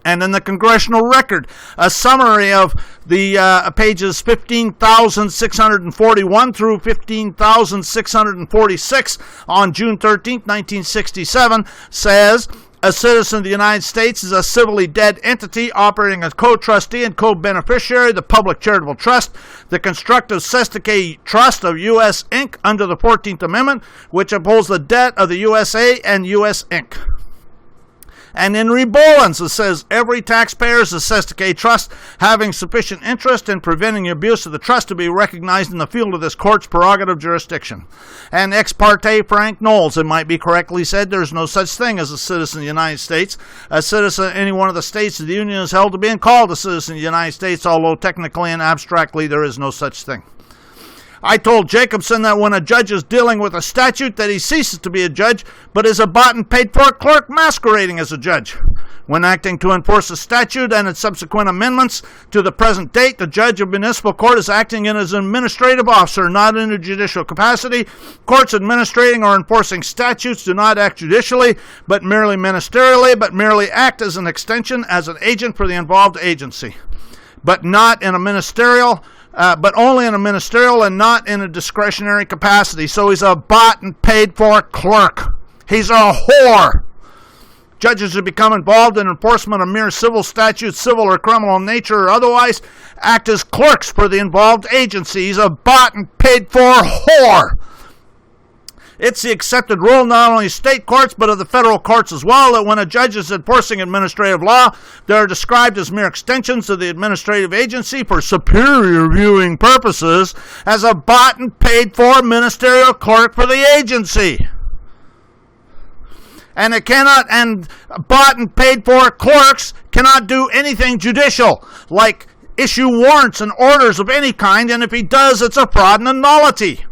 And in the Congressional Record, a summary of the pages 15,641 through 15,646 on June 13, 1967, says, a citizen of the United States is a civilly dead entity operating as co-trustee and co-beneficiary of the Public Charitable Trust, the Constructive Cestacate Trust of U.S. Inc. under the 14th Amendment, which upholds the debt of the USA and U.S. Inc. And in Rebolens, it says, every taxpayer is a cestacate trust having sufficient interest in preventing the abuse of the trust to be recognized in the field of this court's prerogative jurisdiction. And ex parte Frank Knowles, it might be correctly said, there is no such thing as a citizen of the United States. A citizen of any one of the states of the Union is held to be called a citizen of the United States, although technically and abstractly there is no such thing. I told Jacobson that when a judge is dealing with a statute that he ceases to be a judge, but is a bought and paid for clerk masquerading as a judge. When acting to enforce a statute and its subsequent amendments to the present date, the judge of municipal court is acting in as an administrative officer, not in a judicial capacity. Courts administrating or enforcing statutes do not act judicially, but merely ministerially, but merely act as an extension, as an agent for the involved agency, but not in a ministerial but only in a ministerial and not in a discretionary capacity. So he's a bought and paid for clerk. He's a whore. Judges who become involved in enforcement of mere civil statutes, civil or criminal in nature or otherwise, act as clerks for the involved agency. He's a bought and paid for whore. It's the accepted rule not only of state courts but of the federal courts as well that when a judge is enforcing administrative law, they are described as mere extensions of the administrative agency for superior viewing purposes as a bought and paid for ministerial clerk for the agency. And bought and paid for clerks cannot do anything judicial, like issue warrants and orders of any kind, and if he does, it's a fraud and a nullity.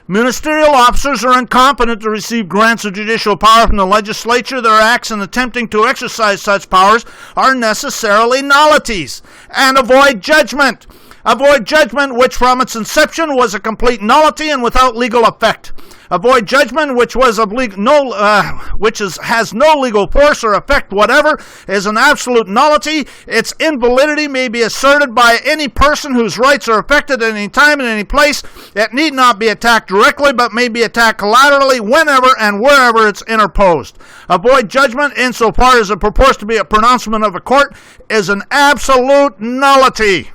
Ministerial officers are incompetent to receive grants of judicial power from the legislature. Their acts in attempting to exercise such powers are necessarily nullities. And avoid judgment. Avoid judgment which from its inception was a complete nullity and without legal effect. Avoid judgment which has no legal force or effect whatever, is an absolute nullity. Its invalidity may be asserted by any person whose rights are affected at any time and any place. It need not be attacked directly, but may be attacked collaterally whenever and wherever it's interposed. Avoid judgment insofar as it purports to be a pronouncement of a court is an absolute nullity.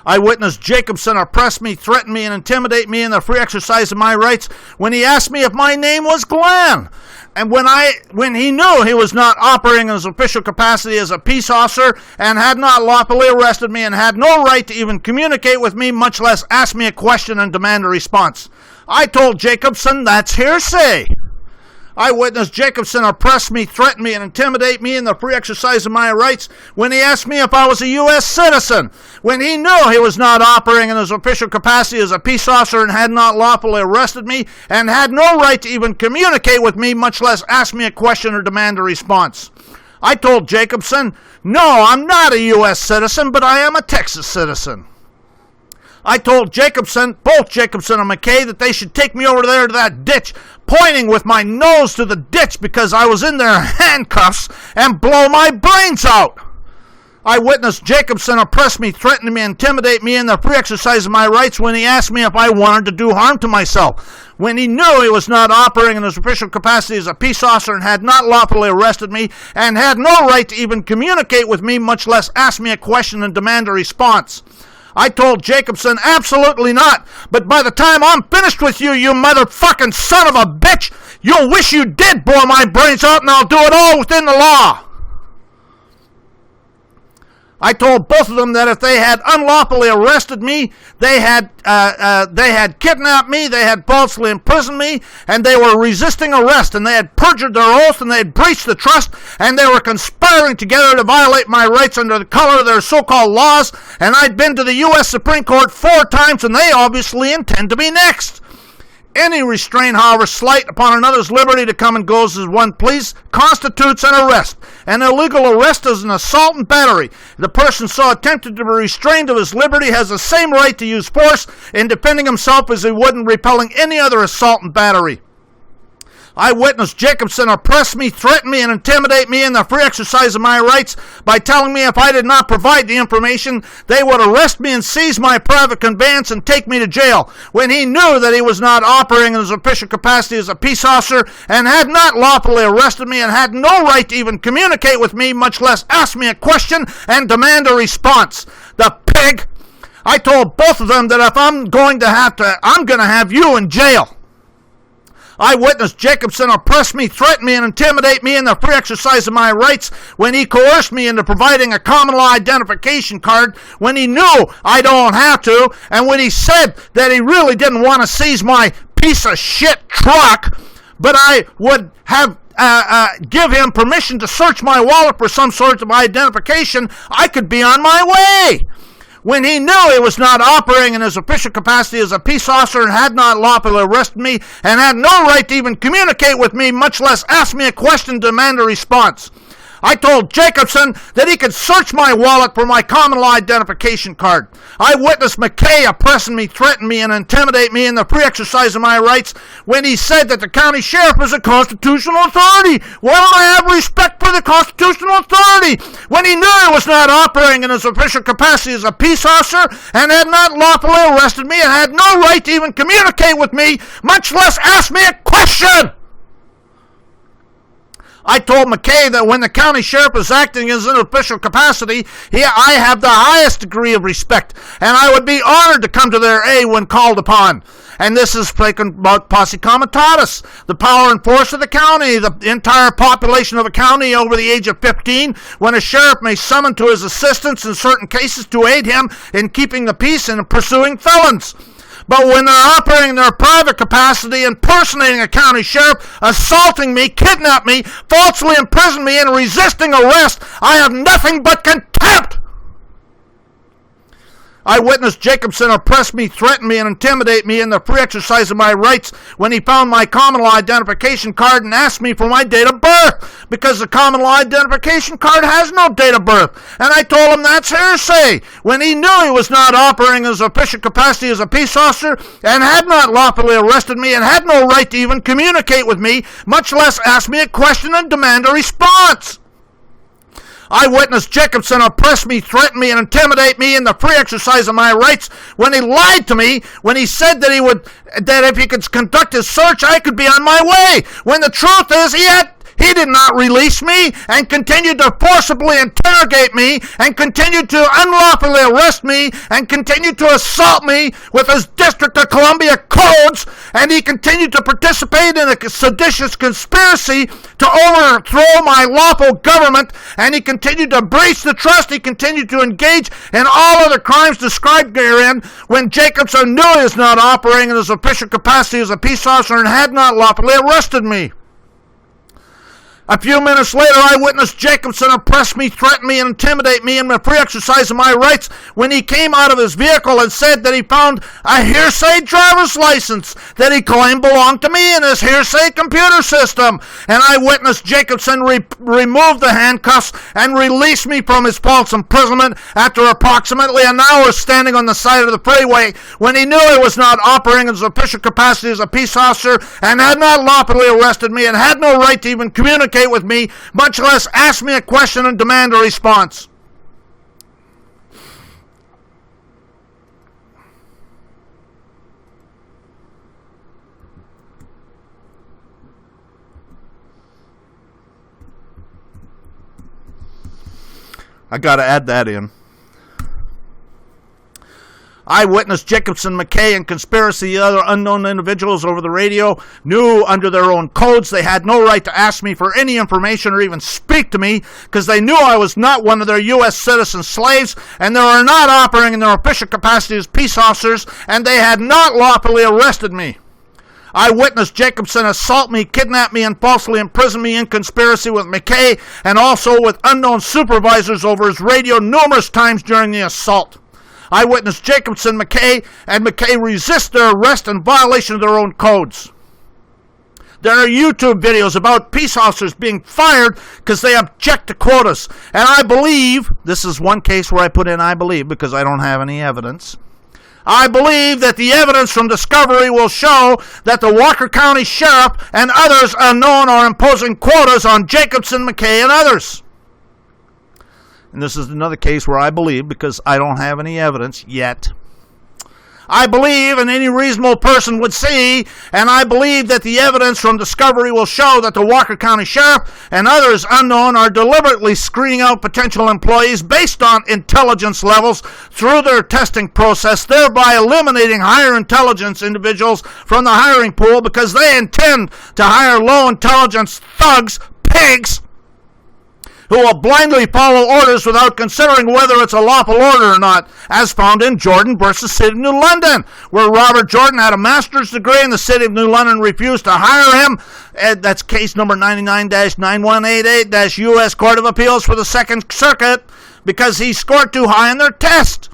Eyewitness Jacobson oppressed me, threatened me, and intimidated me in the free exercise of my rights when he asked me if my name was Glenn. And when he knew he was not operating in his official capacity as a peace officer and had not lawfully arrested me and had no right to even communicate with me, much less ask me a question and demand a response. I told Jacobson that's hearsay. Eyewitness Jacobson oppressed me, threatened me, and intimidated me in the free exercise of my rights when he asked me if I was a U.S. citizen, when he knew he was not operating in his official capacity as a peace officer and had not lawfully arrested me and had no right to even communicate with me, much less ask me a question or demand a response. I told Jacobson, no, I'm not a U.S. citizen, but I am a Texas citizen. I told Jacobson, both Jacobson and McKay, that they should take me over there to that ditch, pointing with my nose to the ditch because I was in their handcuffs, and blow my brains out. Eyewitness Jacobson oppressed me, threatened me, intimidated me in the free exercise of my rights when he asked me if I wanted to do harm to myself, when he knew he was not operating in his official capacity as a peace officer and had not lawfully arrested me and had no right to even communicate with me, much less ask me a question and demand a response. I told Jacobson, absolutely not. But by the time I'm finished with you, you motherfucking son of a bitch, you'll wish you did blow my brains out, and I'll do it all within the law. I told both of them that if they had unlawfully arrested me, they had kidnapped me, they had falsely imprisoned me, and they were resisting arrest, and they had perjured their oath, and they had breached the trust, and they were conspiring together to violate my rights under the color of their so-called laws, and I'd been to the U.S. Supreme Court 4 times, and they obviously intend to be next. Any restraint, however slight, upon another's liberty to come and go as one please, constitutes an arrest. An illegal arrest is an assault and battery. The person so attempted to be restrained of his liberty has the same right to use force in defending himself as he would in repelling any other assault and battery. Eyewitness Jacobson oppressed me, threatened me, and intimidated me in the free exercise of my rights by telling me if I did not provide the information, they would arrest me and seize my private conveyance and take me to jail, when he knew that he was not operating in his official capacity as a peace officer and had not lawfully arrested me and had no right to even communicate with me, much less ask me a question and demand a response. The pig! I told both of them that if I'm going to have you in jail. Eyewitness Jacobson oppressed me, threatened me, and intimidated me in the free exercise of my rights when he coerced me into providing a common law identification card when he knew I don't have to, and when he said that he really didn't want to seize my piece of shit truck, but I would have give him permission to search my wallet for some sort of identification, I could be on my way. When he knew he was not operating in his official capacity as a peace officer and had not lawfully arrested me and had no right to even communicate with me, much less ask me a question to demand a response. I told Jacobson that he could search my wallet for my common law identification card. Eyewitness McKay oppressing me, threatened me, and intimidated me in the free exercise of my rights when he said that the county sheriff is a constitutional authority. Why don't I have respect for the constitutional authority? When he knew he was not operating in his official capacity as a peace officer and had not lawfully arrested me and had no right to even communicate with me, much less ask me a question. I told McKay that when the county sheriff is acting in his official capacity, I have the highest degree of respect, and I would be honored to come to their aid when called upon. And this is speaking about posse comitatus, the power and force of the county, the entire population of a county over the age of 15, when a sheriff may summon to his assistance in certain cases to aid him in keeping the peace and pursuing felons. But when they're operating in their private capacity, impersonating a county sheriff, assaulting me, kidnapping me, falsely imprisoning me, and resisting arrest, I have nothing but contempt. Eyewitness Jacobson oppressed me, threatened me, and intimidated me in the free exercise of my rights when he found my common law identification card and asked me for my date of birth, because the common law identification card has no date of birth. And I told him that's hearsay when he knew he was not operating in his official capacity as a peace officer and had not lawfully arrested me and had no right to even communicate with me, much less ask me a question and demand a response. Eyewitness Jacobson oppressed me, threatened me, and intimidated me in the free exercise of my rights when he lied to me, when he said that if he could conduct his search, I could be on my way, when the truth is he did not release me and continued to forcibly interrogate me and continued to unlawfully arrest me and continued to assault me with his District of Columbia codes, and he continued to participate in a seditious conspiracy to overthrow my lawful government, and he continued to breach the trust. He continued to engage in all other crimes described therein when Jacobson knew he was not operating in his official capacity as a peace officer and had not lawfully arrested me. A few minutes later, Eyewitness Jacobson oppressed me, threatened me, and intimidated me in the free exercise of my rights when he came out of his vehicle and said that he found a hearsay driver's license that he claimed belonged to me in his hearsay computer system. And Eyewitness Jacobson removed the handcuffs and released me from his false imprisonment after approximately an hour standing on the side of the freeway when he knew he was not operating in his official capacity as a peace officer and had not lawfully arrested me and had no right to even communicate with me, much less ask me a question and demand a response. I got to add that in. Eyewitness Jacobson, McKay, and conspiracy other unknown individuals over the radio knew under their own codes they had no right to ask me for any information or even speak to me because they knew I was not one of their U.S. citizen slaves and they were not operating in their official capacity as peace officers and they had not lawfully arrested me. Eyewitness Jacobson assaulted me, kidnapped me, and falsely imprisoned me in conspiracy with McKay and also with unknown supervisors over his radio numerous times during the assault. Eyewitness Jacobson, McKay, and McKay resist their arrest in violation of their own codes. There are YouTube videos about peace officers being fired because they object to quotas. And I believe, this is one case where I put in I believe because I don't have any evidence. I believe that the evidence from discovery will show that the Walker County Sheriff and others unknown are imposing quotas on Jacobson, McKay, and others. And this is another case where I believe because I don't have any evidence yet. I believe, and any reasonable person would see, and I believe that the evidence from discovery will show that the Walker County Sheriff and others unknown are deliberately screening out potential employees based on intelligence levels through their testing process, thereby eliminating higher intelligence individuals from the hiring pool because they intend to hire low intelligence thugs, pigs, who will blindly follow orders without considering whether it's a lawful order or not, as found in Jordan versus City of New London, where Robert Jordan had a master's degree and the City of New London refused to hire him. That's case number 99-9188-U.S. Court of Appeals for the Second Circuit, because he scored too high in their test.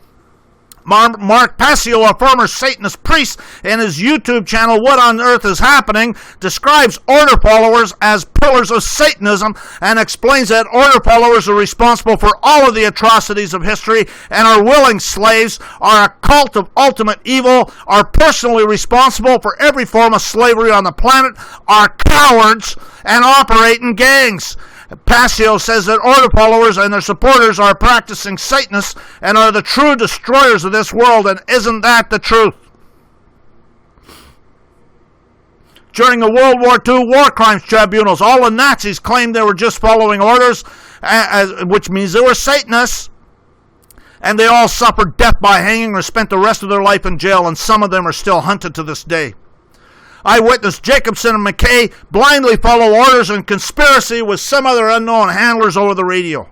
Mark Passio, a former Satanist priest, in his YouTube channel, What on Earth is Happening, describes order followers as pillars of Satanism and explains that order followers are responsible for all of the atrocities of history and are willing slaves, are a cult of ultimate evil, are personally responsible for every form of slavery on the planet, are cowards, and operate in gangs. Passio says that order followers and their supporters are practicing Satanists and are the true destroyers of this world, and isn't that the truth? During the World War II war crimes tribunals, all the Nazis claimed they were just following orders, which means they were Satanists, and they all suffered death by hanging or spent the rest of their life in jail, and some of them are still hunted to this day. Eyewitness Jacobson and McKay blindly follow orders in conspiracy with some other unknown handlers over the radio.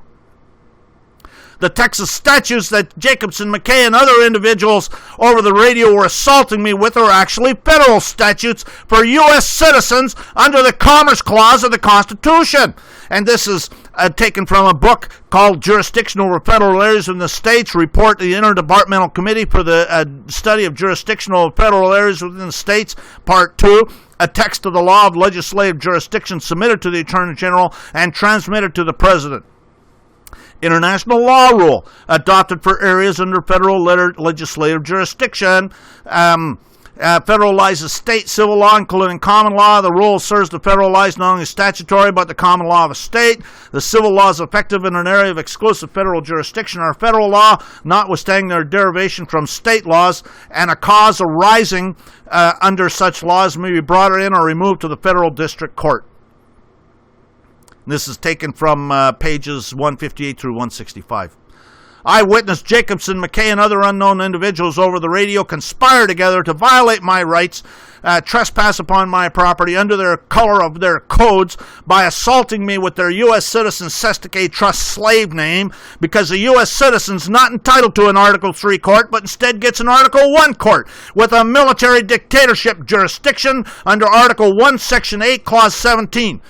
The Texas statutes that Jacobson, McKay, and other individuals over the radio were assaulting me with are actually federal statutes for U.S. citizens under the Commerce Clause of the Constitution. And this is taken from a book called Jurisdiction Over Federal Areas in the States, Report to the Interdepartmental Committee for the Study of Jurisdictional Federal Areas Within the States, Part 2, a text of the law of legislative jurisdiction submitted to the Attorney General and transmitted to the President. International law rule adopted for areas under federal legislative jurisdiction. Federalizes state civil law, including common law. The rule serves to federalize not only statutory but the common law of a state. The civil laws effective in an area of exclusive federal jurisdiction are federal law, notwithstanding their derivation from state laws, and a cause arising under such laws may be brought in or removed to the federal district court. This is taken from pages 158 through 165. Eyewitness Jacobson, McKay, and other unknown individuals over the radio conspire together to violate my rights, trespass upon my property under their color of their codes by assaulting me with their U.S. Citizen Sestake Trust slave name, because a U.S. citizen's not entitled to an Article 3 court, but instead gets an Article 1 court with a military dictatorship jurisdiction under Article 1, Section 8, Clause 17.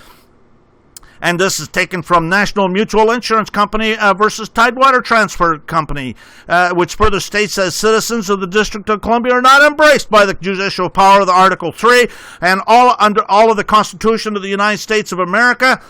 And this is taken from National Mutual Insurance Company versus Tidewater Transfer Company, which further states that citizens of the District of Columbia are not embraced by the judicial power of the Article 3 and under all of the Constitution of the United States of America.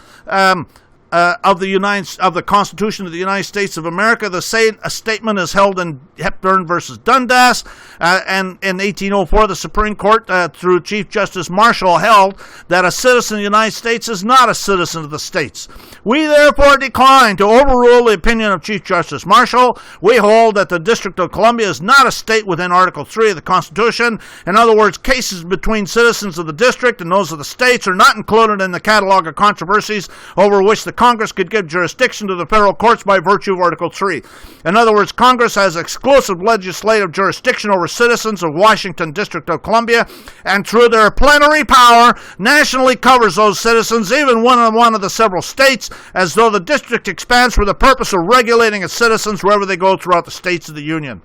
Of the Constitution of the United States of America. The statement is held in Hepburn versus Dundas, and in 1804 the Supreme Court through Chief Justice Marshall held that a citizen of the United States is not a citizen of the states. We therefore decline to overrule the opinion of Chief Justice Marshall. We hold that the District of Columbia is not a state within Article 3 of the Constitution. In other words, cases between citizens of the district and those of the states are not included in the catalog of controversies over which the Congress could give jurisdiction to the federal courts by virtue of Article 3. In other words, Congress has exclusive legislative jurisdiction over citizens of Washington District of Columbia, and through their plenary power, nationally covers those citizens, even one of the several states, as though the district expands for the purpose of regulating its citizens wherever they go throughout the states of the Union.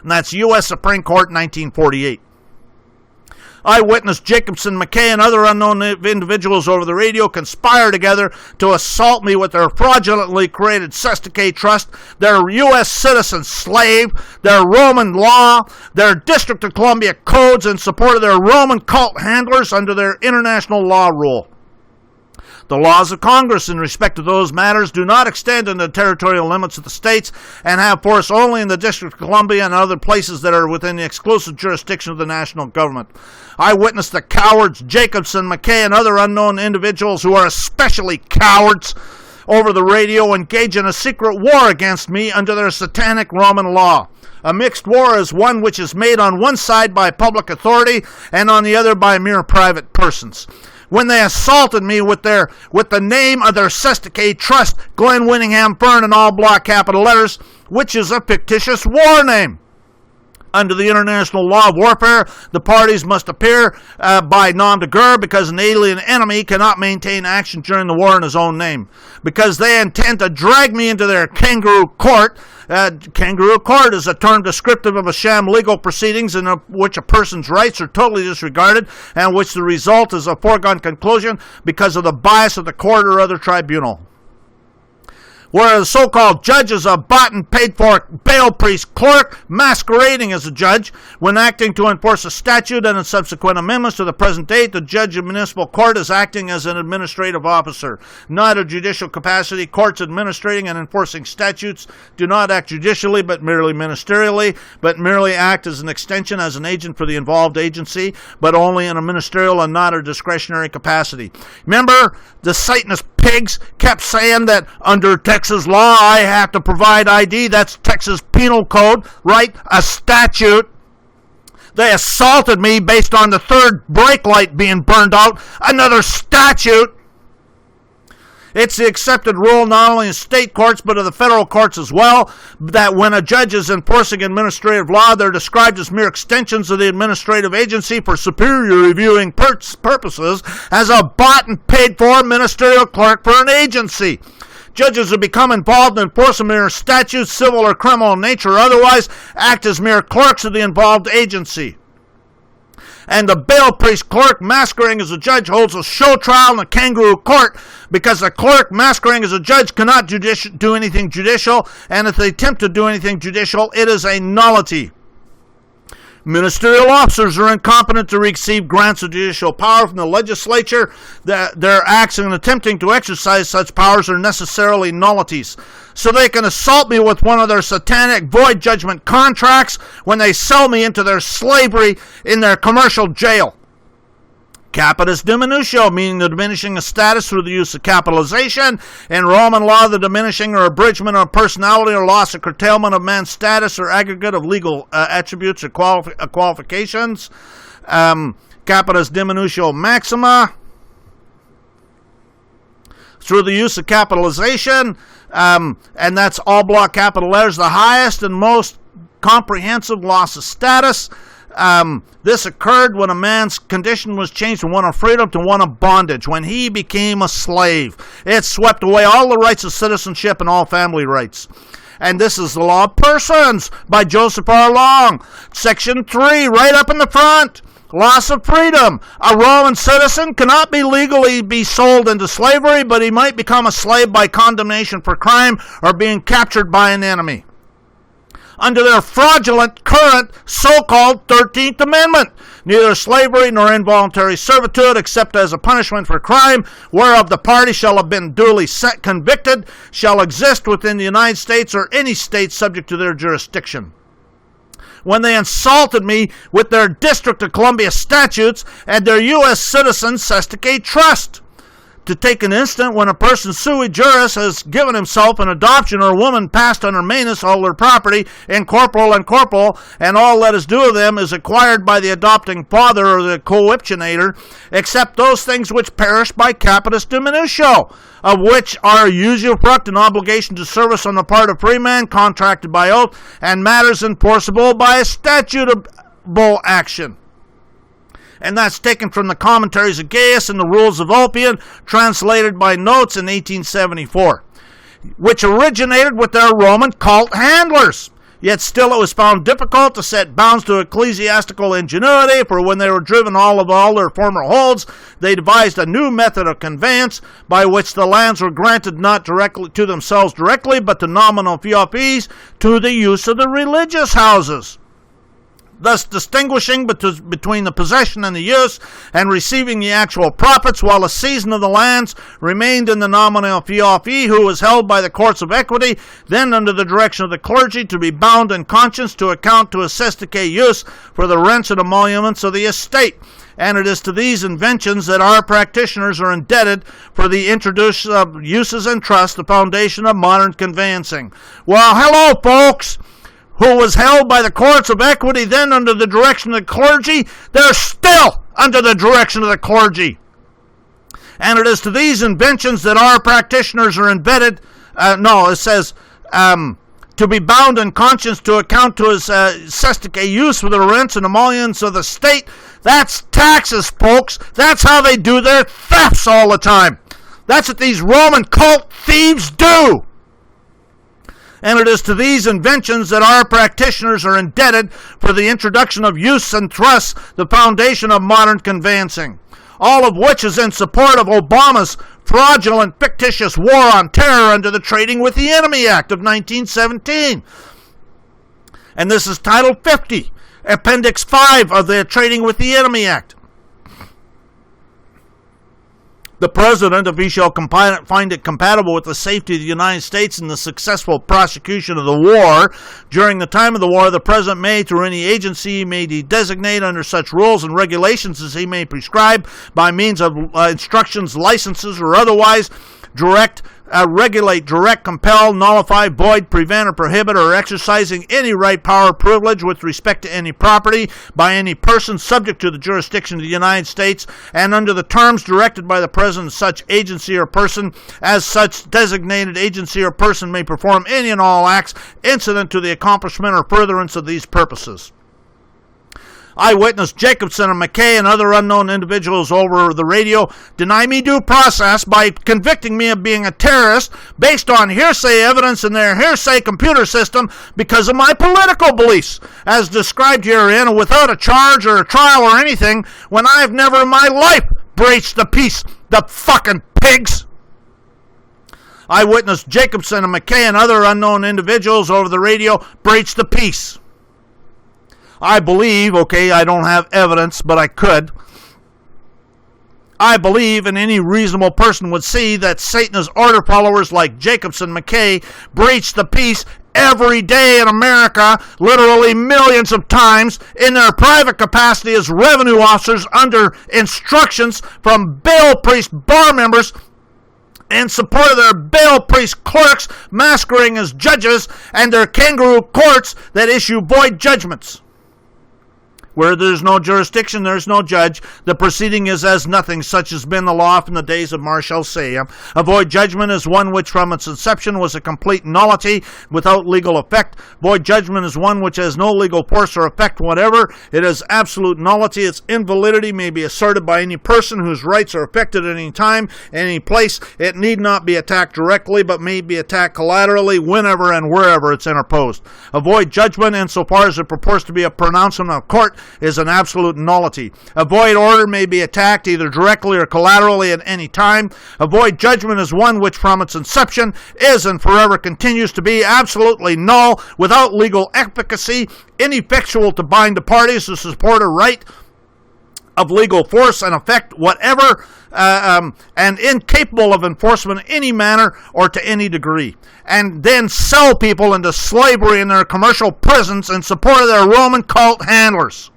And that's U.S. Supreme Court, 1948. Eyewitness Jacobson, McKay, and other unknown individuals over the radio conspire together to assault me with their fraudulently created Sestakay Trust, their U.S. citizen slave, their Roman law, their District of Columbia codes in support of their Roman cult handlers under their international law rule. The laws of Congress in respect to those matters do not extend into the territorial limits of the states and have force only in the District of Columbia and other places that are within the exclusive jurisdiction of the national government. I witnessed the cowards Jacobson, McKay, and other unknown individuals who are especially cowards over the radio engage in a secret war against me under their satanic Roman law. A mixed war is one which is made on one side by public authority and on the other by mere private persons. When they assaulted me with the name of their Sestakay Trust, Glenn Winningham Fern in all block capital letters, which is a fictitious war name. Under the international law of warfare, the parties must appear by nom de guerre because an alien enemy cannot maintain action during the war in his own name. Because they intend to drag me into their kangaroo court. Kangaroo court is a term descriptive of a sham legal proceedings in which a person's rights are totally disregarded and which the result is a foregone conclusion because of the bias of the court or other tribunal. Whereas the so-called judge is a bought and paid-for bail priest clerk masquerading as a judge. When acting to enforce a statute and its subsequent amendments to the present date, the judge of municipal court is acting as an administrative officer, not a judicial capacity. Courts administrating and enforcing statutes do not act judicially but merely ministerially, but merely act as an extension, as an agent for the involved agency, but only in a ministerial and not a discretionary capacity. Remember, the Satanist pigs kept saying that under Texas law I have to provide ID. That's Texas Penal Code, right? A statute. They assaulted me based on the third brake light being burned out. Another statute. It's the accepted rule not only in state courts but of the federal courts as well, that when a judge is enforcing administrative law, they're described as mere extensions of the administrative agency for superior reviewing purposes as a bought and paid for ministerial clerk for an agency. Judges who become involved in enforcing mere statutes, civil or criminal in nature or otherwise, act as mere clerks of the involved agency. And the bail priest clerk masquerading as a judge holds a show trial in a kangaroo court because the clerk masquerading as a judge cannot do anything judicial, and if they attempt to do anything judicial, it is a nullity. Ministerial officers are incompetent to receive grants of judicial power from the legislature. Their acts in attempting to exercise such powers are necessarily nullities. So they can assault me with one of their satanic void judgment contracts when they sell me into their slavery in their commercial jail. Capitis diminutio, meaning the diminishing of status through the use of capitalization. In Roman law, the diminishing or abridgment of personality or loss or curtailment of man's status or aggregate of legal attributes or qualifications. Capitis diminutio maxima, through the use of capitalization, and that's all block capital letters, the highest and most comprehensive loss of status. This occurred when a man's condition was changed from one of freedom to one of bondage, when he became a slave. It swept away all the rights of citizenship and all family rights. And this is the Law of Persons by Joseph R. Long. Section 3, right up in the front. Loss of freedom. A Roman citizen cannot legally be sold into slavery, but he might become a slave by condemnation for crime or being captured by an enemy. Under their fraudulent current so-called 13th Amendment, neither slavery nor involuntary servitude, except as a punishment for crime, whereof the party shall have been duly convicted, shall exist within the United States or any state subject to their jurisdiction. When they insulted me with their District of Columbia statutes and their U.S. citizen Sestakay Trust. To take an instant, when a person sui juris has given himself an adoption or a woman passed under manus all their property, incorporeal and corporeal, and all that is due of them is acquired by the adopting father or the cooptionator, except those things which perish by capitis diminutio, of which are usufruct and obligation to service on the part of freeman contracted by oath, and matters enforceable by a statutable action. And that's taken from the commentaries of Gaius and the Rules of Ulpian, translated by Notes in 1874, which originated with their Roman cult handlers. Yet still it was found difficult to set bounds to ecclesiastical ingenuity, for when they were driven all of all their former holds, they devised a new method of conveyance by which the lands were granted not directly to themselves directly, but to nominal feoffees to the use of the religious houses, thus distinguishing between the possession and the use, and receiving the actual profits, while the season of the lands remained in the nominal feoffee, who was held by the courts of equity, then under the direction of the clergy, to be bound in conscience to account to assesticate use for the rents and emoluments of the estate. And it is to these inventions that our practitioners are indebted for the introduction of uses and trust, the foundation of modern conveyancing. Well, hello, folks! Who was held by the courts of equity, then under the direction of the clergy, they're still under the direction of the clergy. And it is to these inventions that our practitioners are indebted. It says, to be bound in conscience to account to his sesticate use for the rents and emoluments of the state. That's taxes, folks. That's how they do their thefts all the time. That's what these Roman cult thieves do. And it is to these inventions that our practitioners are indebted for the introduction of use and trust, the foundation of modern conveyancing, all of which is in support of Obama's fraudulent, fictitious war on terror under the Trading with the Enemy Act of 1917. And this is Title 50, Appendix 5 of the Trading with the Enemy Act. The President, if he shall find it compatible with the safety of the United States and the successful prosecution of the war, during the time of the war, the President may, through any agency he may designate under such rules and regulations as he may prescribe, by means of instructions, licenses, or otherwise, regulate, direct, compel, nullify, void, prevent, or prohibit, or exercising any right, power, or privilege with respect to any property by any person subject to the jurisdiction of the United States, and under the terms directed by the President of such agency or person, as such designated agency or person may perform any and all acts incident to the accomplishment or furtherance of these purposes. Eyewitness Jacobson and McKay and other unknown individuals over the radio deny me due process by convicting me of being a terrorist based on hearsay evidence in their hearsay computer system because of my political beliefs, as described herein, without a charge or a trial or anything, when I have never in my life breached the peace. The fucking pigs! Eyewitness Jacobson and McKay and other unknown individuals over the radio breached the peace. I believe, I don't have evidence, but I could. I believe, and any reasonable person would see, that Satanist order followers like Jacobson McKay breach the peace every day in America, literally millions of times, in their private capacity as revenue officers under instructions from bail priest bar members in support of their bail priest clerks masquerading as judges and their kangaroo courts that issue void judgments. Where there's no jurisdiction, there's no judge. The proceeding is as nothing, such has been the law from the days of Marshal Say. A void judgment is one which from its inception was a complete nullity without legal effect. Void judgment is one which has no legal force or effect whatever. It is absolute nullity. Its invalidity may be asserted by any person whose rights are affected at any time, any place. It need not be attacked directly, but may be attacked collaterally whenever and wherever it's interposed. A void judgment, insofar as it purports to be a pronouncement of court, is an absolute nullity. A void order may be attacked either directly or collaterally at any time. A void judgment is one which from its inception is and forever continues to be absolutely null, without legal efficacy, ineffectual to bind the parties to support a right of legal force and effect whatever, and incapable of enforcement in any manner or to any degree, and then sell people into slavery in their commercial prisons in support of their Roman cult handlers.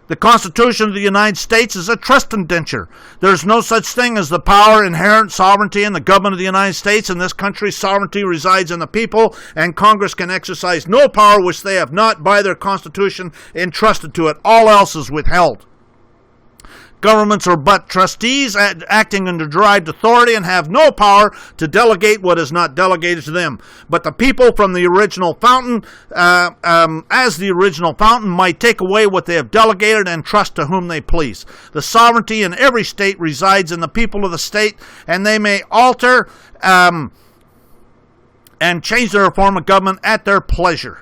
The Constitution of the United States is a trust indenture. There is no such thing as the power, inherent sovereignty in the government of the United States. In this country, sovereignty resides in the people, and Congress can exercise no power which they have not, by their Constitution, entrusted to it. All else is withheld. Governments are but trustees acting under derived authority and have no power to delegate what is not delegated to them. But the people from the original fountain, as the original fountain, might take away what they have delegated and trust to whom they please. The sovereignty in every state resides in the people of the state, and they may alter and change their form of government at their pleasure.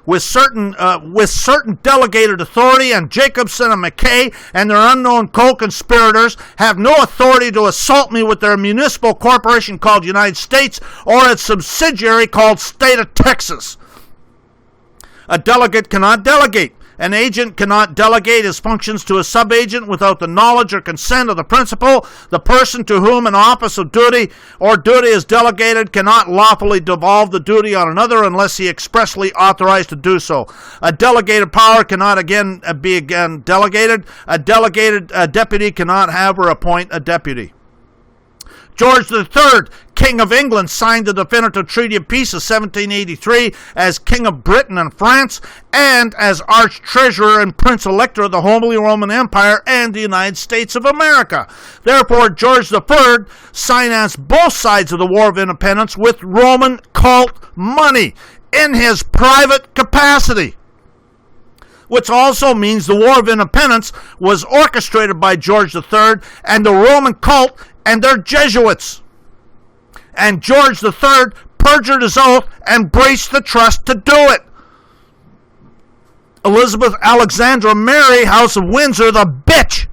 With certain delegated authority, and Jacobson and McKay and their unknown co-conspirators have no authority to assault me with their municipal corporation called United States or its subsidiary called State of Texas. A delegate cannot delegate. An agent cannot delegate his functions to a subagent without the knowledge or consent of the principal. The person to whom an office of duty or duty is delegated cannot lawfully devolve the duty on another unless he expressly authorized to do so. A delegated power cannot be delegated. A delegated deputy cannot have or appoint a deputy. George III, King of England, signed the definitive Treaty of Peace of 1783 as King of Britain and France and as Arch-Treasurer and Prince Elector of the Holy Roman Empire and the United States of America. Therefore, George III financed both sides of the War of Independence with Roman cult money in his private capacity, which also means the War of Independence was orchestrated by George III and the Roman cult and their Jesuits. And George III perjured his oath and braced the trust to do it. Elizabeth Alexandra Mary, House of Windsor, the bitch,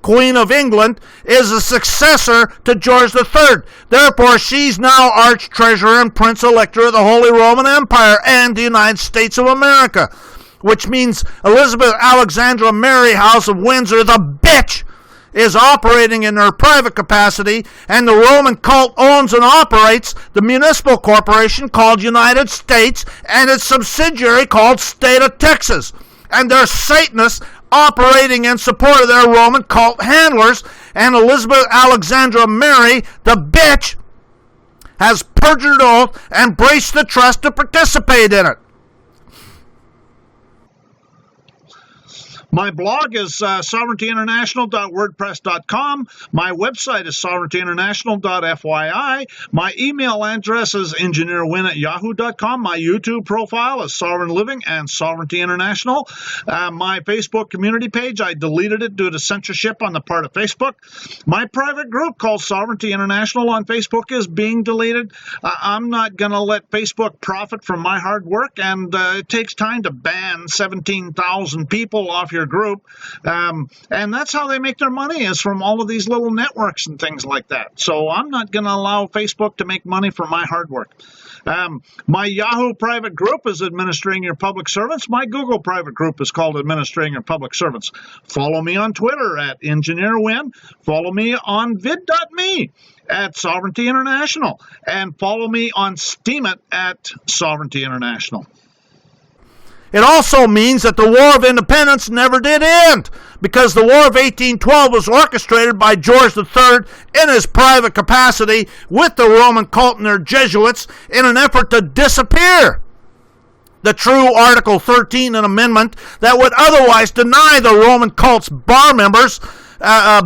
Queen of England, is a successor to George III. Therefore, she's now Arch-Treasurer and Prince Elector of the Holy Roman Empire and the United States of America, which means Elizabeth Alexandra Mary, House of Windsor, the bitch, is operating in her private capacity, and the Roman cult owns and operates the municipal corporation called United States and its subsidiary called State of Texas. And they're Satanists operating in support of their Roman cult handlers, and Elizabeth Alexandra Mary, the bitch, has perjured oath and braced the trust to participate in it. My blog is sovereigntyinternational.wordpress.com. My website is sovereigntyinternational.fyi. My email address is engineerwin@yahoo.com. My YouTube profile is Sovereign Living and Sovereignty International. My Facebook community page, I deleted it due to censorship on the part of Facebook. My private group called Sovereignty International on Facebook is being deleted. I'm not going to let Facebook profit from my hard work, and it takes time to ban 17,000 people off your group, and that's how they make their money, is from all of these little networks and things like that. So I'm not going to allow Facebook to make money from my hard work. My Yahoo private group is Administrating-Your-Public-Servants. My Google private group is called Administrating-Your-Public-Servants. Follow me on Twitter at EngineerWin. Follow me on vid.me at Sovereignty International. And follow me on Steemit at Sovereignty International. It also means that the War of Independence never did end, because the War of 1812 was orchestrated by George III in his private capacity with the Roman cult and their Jesuits in an effort to disappear the true Article 13, an amendment that would otherwise deny the Roman cult's bar members,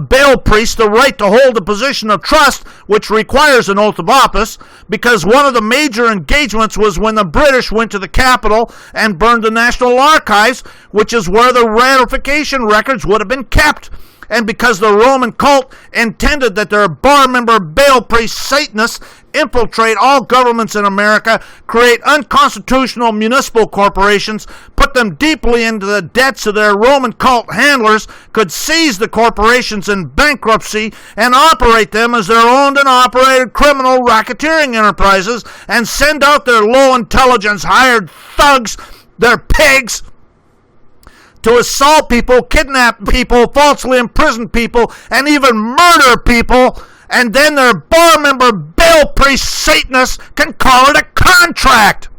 bail priests, the right to hold a position of trust, which requires an oath of office, because one of the major engagements was when the British went to the Capitol and burned the National Archives, which is where the ratification records would have been kept. And because the Roman cult intended that their bar member bail priest Satanists infiltrate all governments in America, create unconstitutional municipal corporations, put them deeply into the debts of their Roman cult handlers, could seize the corporations in bankruptcy and operate them as their owned and operated criminal racketeering enterprises, and send out their low intelligence hired thugs, their pigs, to assault people, kidnap people, falsely imprison people, and even murder people, and then their bar member bail priest Satanists can call it a contract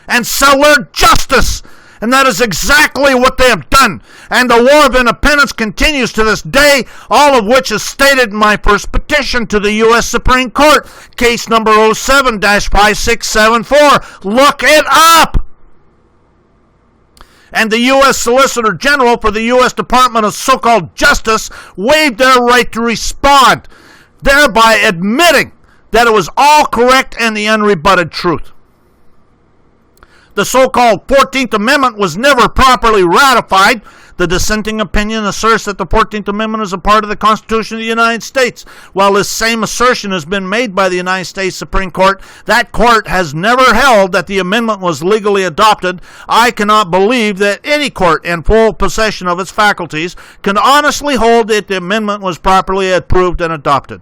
and sell their justice. And that is exactly what they have done. And the War of Independence continues to this day, all of which is stated in my first petition to the U.S. Supreme Court, case number 07-5674. Look it up. And the U.S. Solicitor General for the U.S. Department of so-called Justice waived their right to respond, thereby admitting that it was all correct and the unrebutted truth. The so-called 14th Amendment was never properly ratified. The dissenting opinion asserts that the 14th Amendment is a part of the Constitution of the United States. While this same assertion has been made by the United States Supreme Court, that court has never held that the amendment was legally adopted. I cannot believe that any court in full possession of its faculties can honestly hold that the amendment was properly approved and adopted,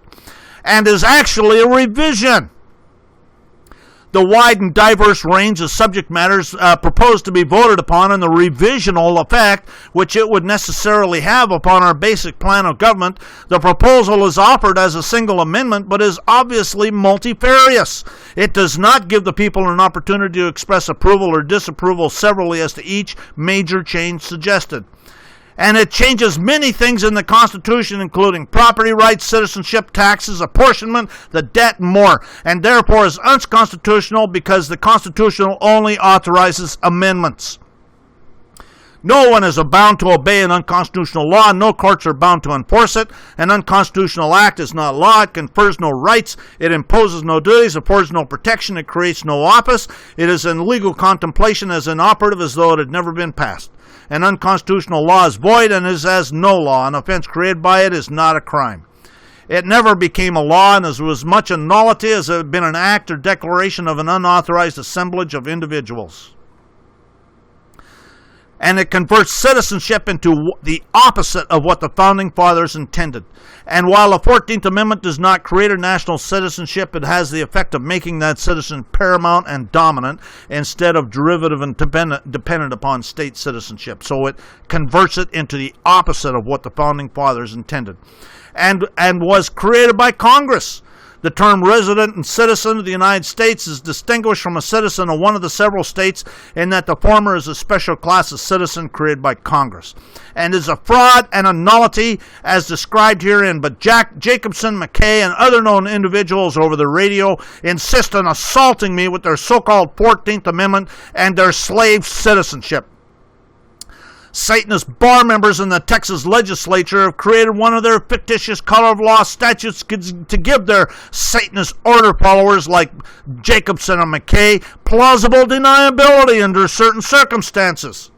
and is actually a revision. The wide and diverse range of subject matters proposed to be voted upon and the revisional effect which it would necessarily have upon our basic plan of government, the proposal is offered as a single amendment but is obviously multifarious. It does not give the people an opportunity to express approval or disapproval severally as to each major change suggested. And it changes many things in the Constitution, including property rights, citizenship, taxes, apportionment, the debt, and more, and therefore is unconstitutional because the Constitution only authorizes amendments. No one is bound to obey an unconstitutional law. No courts are bound to enforce it. An unconstitutional act is not law. It confers no rights. It imposes no duties, affords no protection. It creates no office. It is in legal contemplation as inoperative as though it had never been passed. An unconstitutional law is void and is as no law. An offense created by it is not a crime. It never became a law and is as much a nullity as it had been an act or declaration of an unauthorized assemblage of individuals. And it converts citizenship into the opposite of what the Founding Fathers intended. And while the 14th Amendment does not create a national citizenship, it has the effect of making that citizen paramount and dominant instead of derivative and dependent upon state citizenship. So it converts it into the opposite of what the Founding Fathers intended. And was created by Congress. The term resident and citizen of the United States is distinguished from a citizen of one of the several states in that the former is a special class of citizen created by Congress and is a fraud and a nullity as described herein. But Jacobson, McKay, and other known individuals over the radio insist on assaulting me with their so-called 14th Amendment and their slave citizenship. Satanist bar members in the Texas legislature have created one of their fictitious color of law statutes to give their Satanist order followers like Jacobson and McKay plausible deniability under certain circumstances.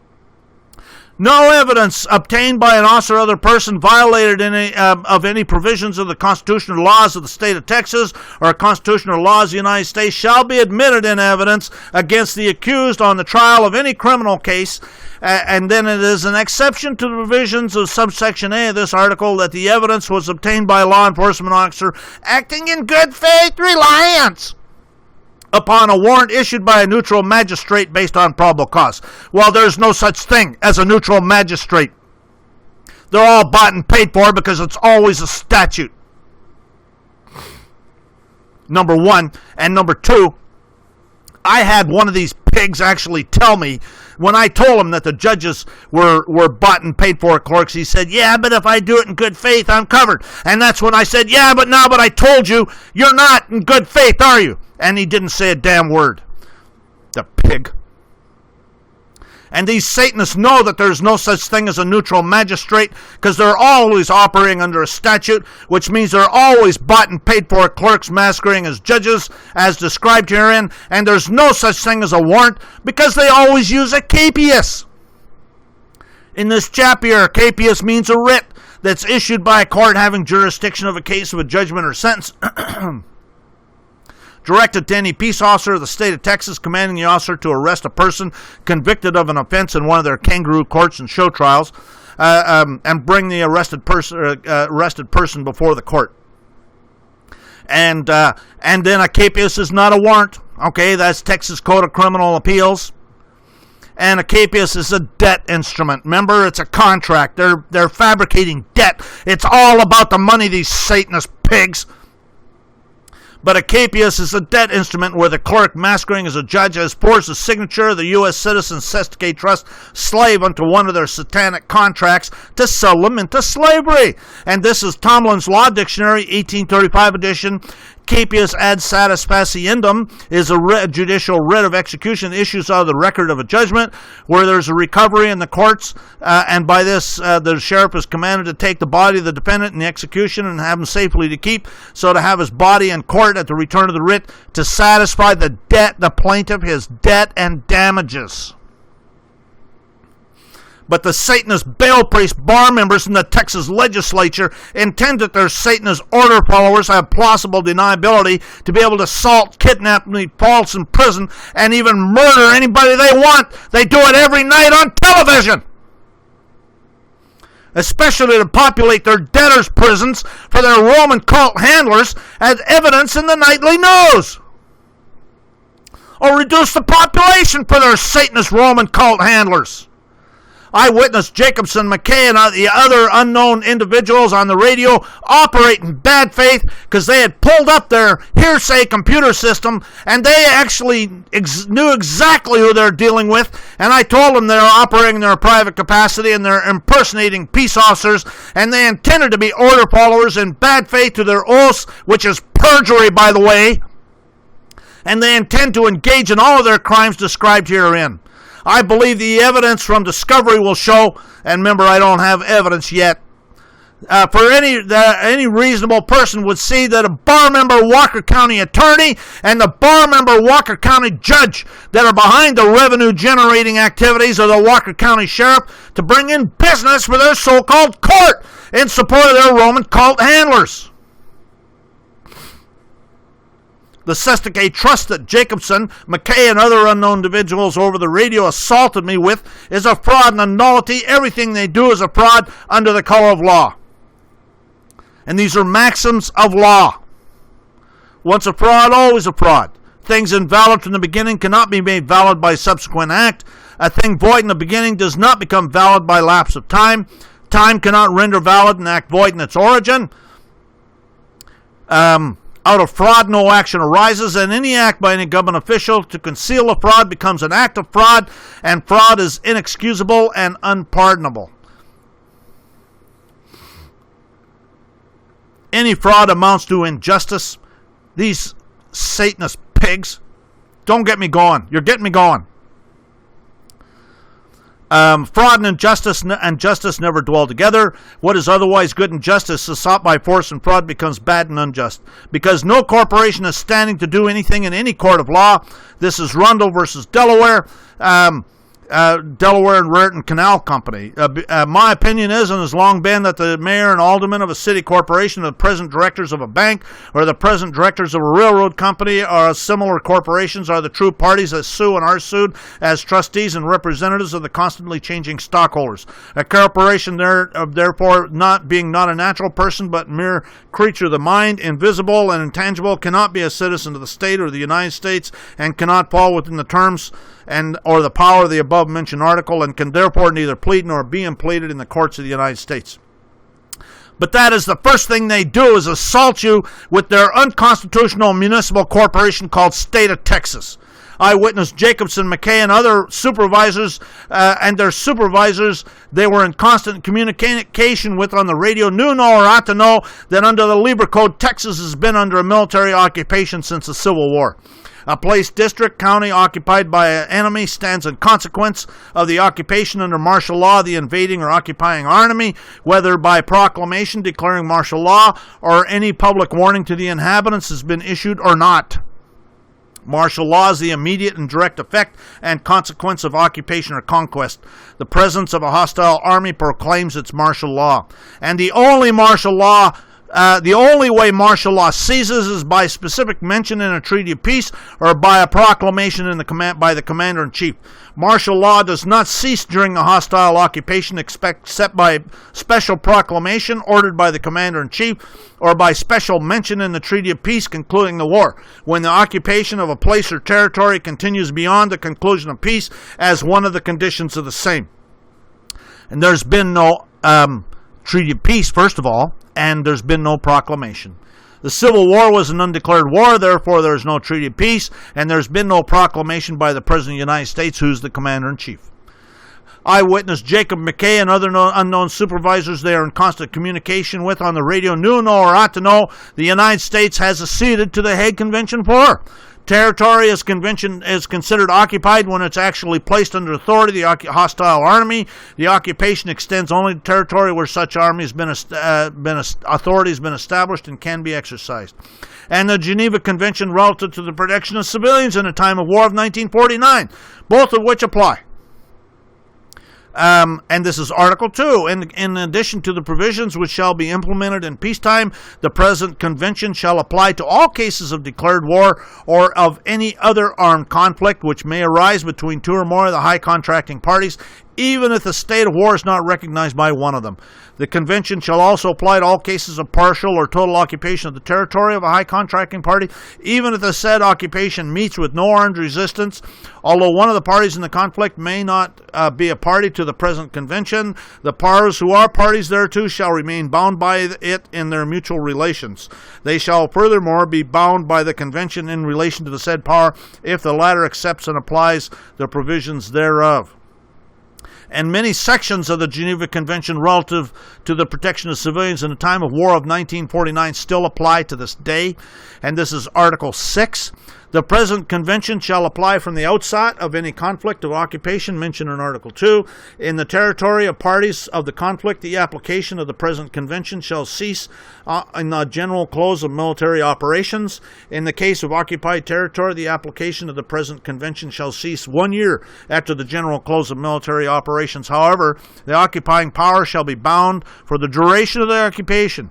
No evidence obtained by an officer or other person violated any provisions of the constitutional laws of the state of Texas or constitutional laws of the United States shall be admitted in evidence against the accused on the trial of any criminal case. And then it is an exception to the provisions of subsection A of this article that the evidence was obtained by a law enforcement officer acting in good faith reliance upon a warrant issued by a neutral magistrate based on probable cause. Well, there's no such thing as a neutral magistrate. They're all bought and paid for because it's always a statute. Number one. And number two, I had one of these pigs actually tell me when I told him that the judges were bought and paid for clerks, he said, yeah, but if I do it in good faith, I'm covered. And that's when I said, yeah, but now, but I told you, you're not in good faith, are you? And he didn't say a damn word. The pig. And these Satanists know that there's no such thing as a neutral magistrate because they're always operating under a statute, which means they're always bought and paid for clerks masquerading as judges, as described herein, and there's no such thing as a warrant because they always use a capias. In this chapter here, capias means a writ that's issued by a court having jurisdiction of a case of a judgment or sentence. Directed to any peace officer of the state of Texas, commanding the officer to arrest a person convicted of an offense in one of their kangaroo courts and show trials, and bring the arrested person before the court. And then a capias is not a warrant. Okay, that's Texas Code of Criminal Appeals. And a capias is a debt instrument. Remember, it's a contract. They're fabricating debt. It's all about the money, these Satanist pigs. But a capias is a debt instrument where the clerk masquerading as a judge has forged the signature of the U.S. Citizen Sesticate Trust slave unto one of their satanic contracts to sell them into slavery. And this is Tomlin's Law Dictionary, 1835 edition. capias ad satis faciendum is a judicial writ of execution issues out of the record of a judgment where there's a recovery in the courts, and by this the sheriff is commanded to take the body of the defendant in the execution and have him safely to keep, so to have his body in court at the return of the writ to satisfy the plaintiff his debt and damages. But the Satanist bail priest bar members in the Texas legislature intend that their Satanist order followers have plausible deniability to be able to assault, kidnap, false in prison, and even murder anybody they want. They do it every night on television, especially to populate their debtors' prisons for their Roman cult handlers as evidence in the nightly news, or reduce the population for their Satanist Roman cult handlers. Eyewitness Jacobson, McKay, and the other unknown individuals on the radio operate in bad faith because they had pulled up their hearsay computer system and they actually knew exactly who they're dealing with. And I told them they're operating in their private capacity and they're impersonating peace officers, and they intended to be order followers in bad faith to their oaths, which is perjury, by the way. And they intend to engage in all of their crimes described herein. I believe the evidence from discovery will show, and remember, I don't have evidence yet, for any reasonable person would see that a bar member Walker County attorney and the bar member Walker County judge that are behind the revenue generating activities of the Walker County sheriff to bring in business for their so-called court in support of their Roman cult handlers. The Sesticate trust that Jacobson, McKay, and other unknown individuals over the radio assaulted me with is a fraud and a nullity. Everything they do is a fraud under the color of law. And these are maxims of law. Once a fraud, always a fraud. Things invalid from the beginning cannot be made valid by subsequent act. A thing void in the beginning does not become valid by lapse of time. Time cannot render valid an act void in its origin. Out of fraud, no action arises, and any act by any government official to conceal a fraud becomes an act of fraud, and fraud is inexcusable and unpardonable. Any fraud amounts to injustice. These Satanist pigs, don't get me going. You're getting me going. Fraud and injustice and justice never dwell together. What is otherwise good and justice is sought by force, and fraud becomes bad and unjust. Because no corporation is standing to do anything in any court of law. This is Rundle versus Delaware. Delaware and Raritan Canal Company. My opinion is, and has long been, that the mayor and aldermen of a city corporation, or the present directors of a bank, or the present directors of a railroad company, or similar corporations are the true parties that sue and are sued as trustees and representatives of the constantly changing stockholders. A corporation, therefore, not a natural person, but mere creature of the mind, invisible and intangible, cannot be a citizen of the state or the United States, and cannot fall within the terms or the power of the above-mentioned article, and can therefore neither plead nor be impleaded in the courts of the United States. But that is the first thing they do, is assault you with their unconstitutional municipal corporation called State of Texas. Eyewitness Jacobson, McKay, and other supervisors and their supervisors they were in constant communication with on the radio knew or ought to know that under the Libra Code, Texas has been under a military occupation since the Civil War. A place, district, county occupied by an enemy stands in consequence of the occupation under martial law, the invading or occupying enemy, whether by proclamation declaring martial law or any public warning to the inhabitants has been issued or not. Martial law is the immediate and direct effect and consequence of occupation or conquest. The presence of a hostile army proclaims its martial law. And the only way martial law ceases is by specific mention in a treaty of peace or by a proclamation by the commander-in-chief. Martial law does not cease during a hostile occupation except by special proclamation ordered by the commander-in-chief or by special mention in the treaty of peace concluding the war, when the occupation of a place or territory continues beyond the conclusion of peace as one of the conditions of the same. And there's been no treaty of peace, first of all, and there's been no proclamation. The Civil War was an undeclared war, therefore there's no treaty of peace, and there's been no proclamation by the President of the United States, who's the Commander-in-Chief. Eyewitness Jacob McKay and other unknown supervisors they are in constant communication with on the radio knew, know, or ought to know the United States has acceded to the Hague Convention for. Territory is considered occupied when it's actually placed under authority of the hostile army. The occupation extends only to territory where such army has authority has been established and can be exercised. And the Geneva Convention relative to the protection of civilians in a time of war of 1949, both of which apply. And this is Article 2. In addition to the provisions which shall be implemented in peacetime, the present convention shall apply to all cases of declared war or of any other armed conflict which may arise between two or more of the high contracting parties, even if the state of war is not recognized by one of them. The convention shall also apply to all cases of partial or total occupation of the territory of a high contracting party, even if the said occupation meets with no armed resistance. Although one of the parties in the conflict may not be a party to the present convention, the powers who are parties thereto shall remain bound by it in their mutual relations. They shall furthermore be bound by the convention in relation to the said power, if the latter accepts and applies the provisions thereof. And many sections of the Geneva Convention relative to the protection of civilians in the time of war of 1949 still apply to this day, and this is Article 6. The present convention shall apply from the outset of any conflict of occupation mentioned in Article 2. In the territory of parties of the conflict, the application of the present convention shall cease in the general close of military operations. In the case of occupied territory, the application of the present convention shall cease 1 year after the general close of military operations. However, the occupying power shall be bound for the duration of the occupation,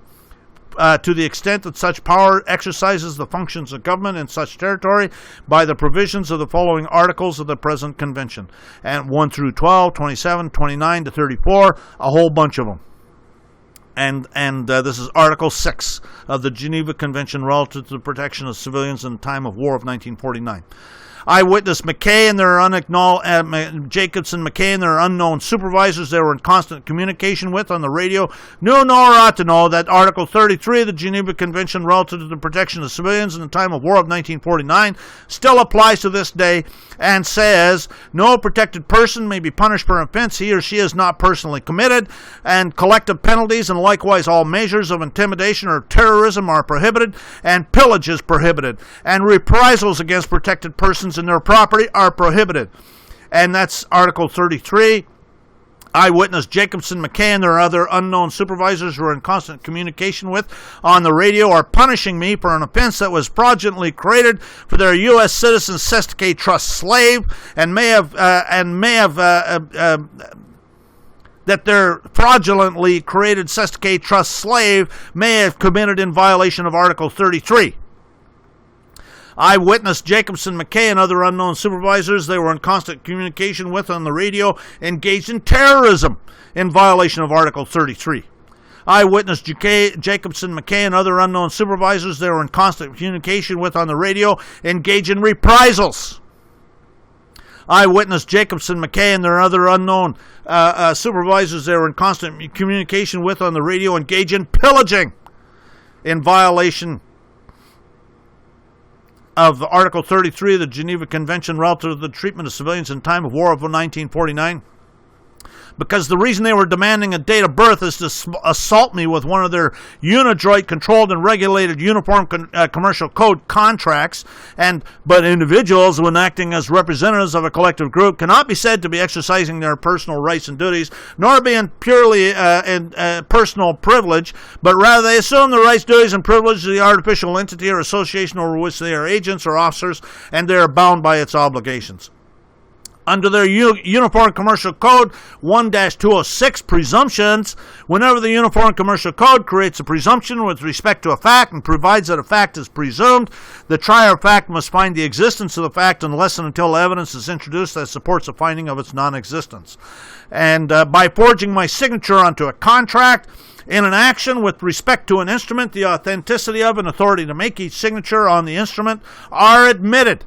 to the extent that such power exercises the functions of government in such territory by the provisions of the following articles of the present convention. And 1 through 12, 27, 29 to 34, a whole bunch of them. And this is Article 6 of the Geneva Convention relative to the protection of civilians in the time of war of 1949. Eyewitness McKay and their Jacobson McKay and their unknown supervisors they were in constant communication with on the radio knew, know, or ought to know that Article 33 of the Geneva Convention relative to the protection of civilians in the time of war of 1949 still applies to this day and says no protected person may be punished for an offense he or she has not personally committed, and collective penalties and likewise all measures of intimidation or terrorism are prohibited, and pillage is prohibited, and reprisals against protected persons and their property are prohibited. And that's Article 33. Eyewitness Jacobson McKay and their other unknown supervisors who are in constant communication with on the radio are punishing me for an offense that was fraudulently created for their U.S. citizen Satanic Trust slave and may have that their fraudulently created Satanic Trust slave may have committed in violation of Article 33. Eyewitness Jacobson McKay and other unknown supervisors they were in constant communication with on the radio engaged in terrorism in violation of Article 33. Eyewitness Jacobson McKay and other unknown supervisors they were in constant communication with on the radio engaged in reprisals. Eyewitness Jacobson McKay and their other unknown supervisors they were in constant communication with on the radio engaged in pillaging in violation of Article 33 of the Geneva Convention relative to the treatment of civilians in time of war of 1949. Because the reason they were demanding a date of birth is to assault me with one of their Unidroit controlled and regulated Uniform Commercial Code contracts, but individuals, when acting as representatives of a collective group, cannot be said to be exercising their personal rights and duties, nor being purely personal privilege, but rather they assume the rights, duties, and privileges of the artificial entity or association over which they are agents or officers, and they are bound by its obligations. Under their Uniform Commercial Code 1-206 presumptions, whenever the Uniform Commercial Code creates a presumption with respect to a fact and provides that a fact is presumed, the trier of fact must find the existence of the fact unless and until evidence is introduced that supports the finding of its non-existence. And by forging my signature onto a contract in an action with respect to an instrument, the authenticity of and authority to make each signature on the instrument are admitted,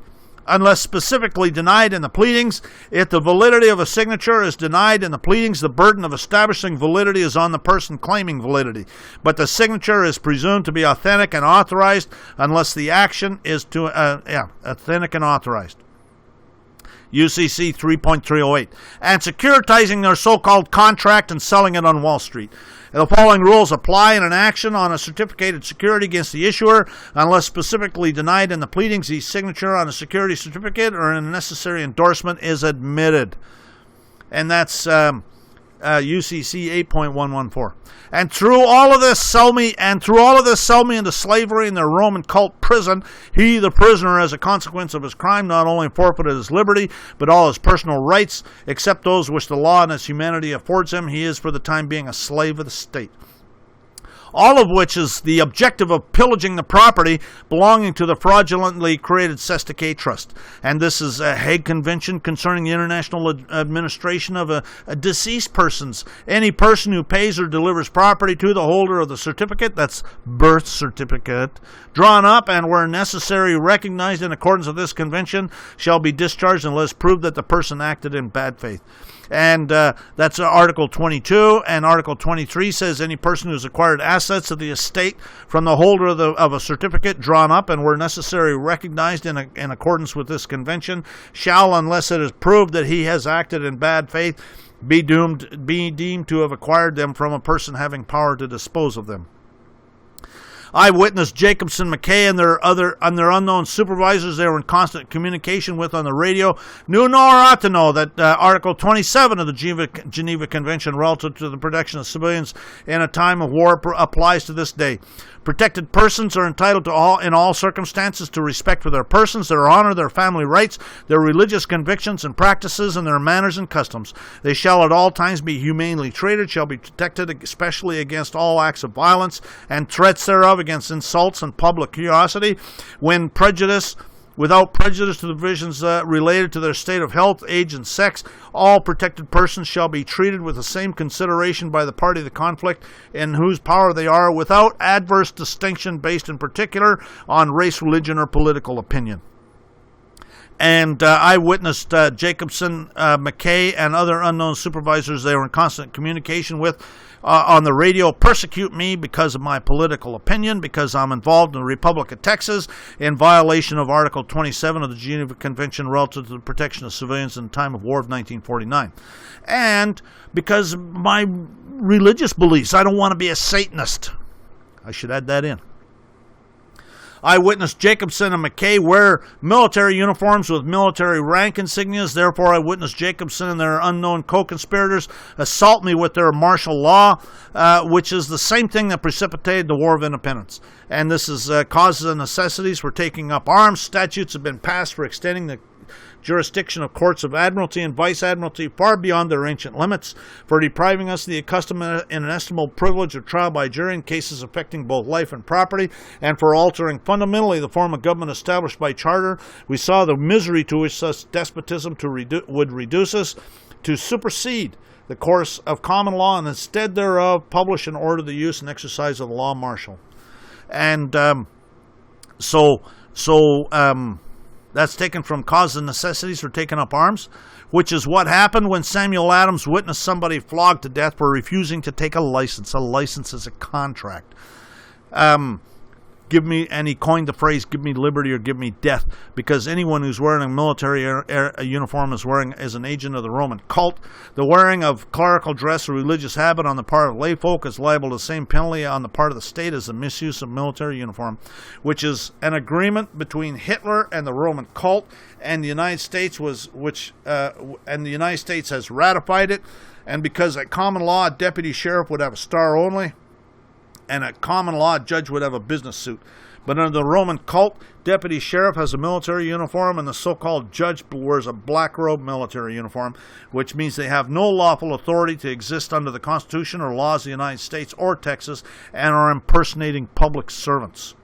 unless specifically denied in the pleadings. If the validity of a signature is denied in the pleadings, the burden of establishing validity is on the person claiming validity. But the signature is presumed to be authentic and authorized unless the action is authentic and authorized. UCC 3.308, and securitizing their so-called contract and selling it on Wall Street. The following rules apply in an action on a certificated security against the issuer unless specifically denied in the pleadings. The signature on a security certificate or a necessary endorsement is admitted. And that's UCC 8.114. And through all of this sell me into slavery in the Roman cult prison. He, the prisoner, as a consequence of his crime, not only forfeited his liberty, but all his personal rights, except those which the law and its humanity affords him. He is for the time being a slave of the state. All of which is the objective of pillaging the property belonging to the fraudulently created Sestakay Trust. And this is a Hague Convention concerning the international administration of a deceased persons. Any person who pays or delivers property to the holder of the certificate, that's birth certificate, drawn up and where necessary recognized in accordance with this convention, shall be discharged unless proved that the person acted in bad faith. And that's Article 22, and Article 23 says any person who has acquired assets of the estate from the holder of a certificate drawn up and where necessary recognized in accordance with this convention shall, unless it is proved that he has acted in bad faith, be deemed to have acquired them from a person having power to dispose of them. Eyewitness Jacobson, McKay, and their unknown supervisors they were in constant communication with on the radio knew nor ought to know that Article 27 of the Geneva Convention relative to the protection of civilians in a time of war applies to this day. Protected persons are entitled to in all circumstances to respect for their persons, their honor, their family rights, their religious convictions and practices, and their manners and customs. They shall at all times be humanely treated, shall be protected especially against all acts of violence and threats thereof, against insults and public curiosity, without prejudice to the provisions related to their state of health, age, and sex. All protected persons shall be treated with the same consideration by the party of the conflict in whose power they are, without adverse distinction based in particular on race, religion, or political opinion. And I witnessed Jacobson, McKay, and other unknown supervisors they were in constant communication with on the radio persecute me because of my political opinion, because I'm involved in the Republic of Texas in violation of Article 27 of the Geneva Convention relative to the protection of civilians in the time of war of 1949. And because of my religious beliefs, I don't want to be a Satanist. I should add that in. Eyewitness Jacobson and McKay wear military uniforms with military rank insignias. Therefore, Eyewitness Jacobson and their unknown co-conspirators assault me with their martial law, which is the same thing that precipitated the War of Independence. And this is causes and necessities for taking up arms. Statutes have been passed for extending the jurisdiction of courts of admiralty and vice-admiralty far beyond their ancient limits, for depriving us of the accustomed and inestimable privilege of trial by jury in cases affecting both life and property, and for altering fundamentally the form of government established by charter. We saw the misery to which such despotism would reduce us, to supersede the course of common law, and instead thereof publish and order the use and exercise of the law martial. And that's taken from causes and necessities for taking up arms, which is what happened when Samuel Adams witnessed somebody flogged to death for refusing to take a license. A license is a contract. And he coined the phrase, give me liberty or give me death, because anyone who's wearing a military uniform is an agent of the Roman cult. The wearing of clerical dress or religious habit on the part of lay folk is liable to the same penalty on the part of the state as the misuse of military uniform, which is an agreement between Hitler and the Roman cult, and the United States has ratified it. And because at common law, a deputy sheriff would have a star only, and a common law judge would have a business suit. But under the Roman cult, deputy sheriff has a military uniform, and the so-called judge wears a black robe military uniform, which means they have no lawful authority to exist under the Constitution or laws of the United States or Texas, and are impersonating public servants.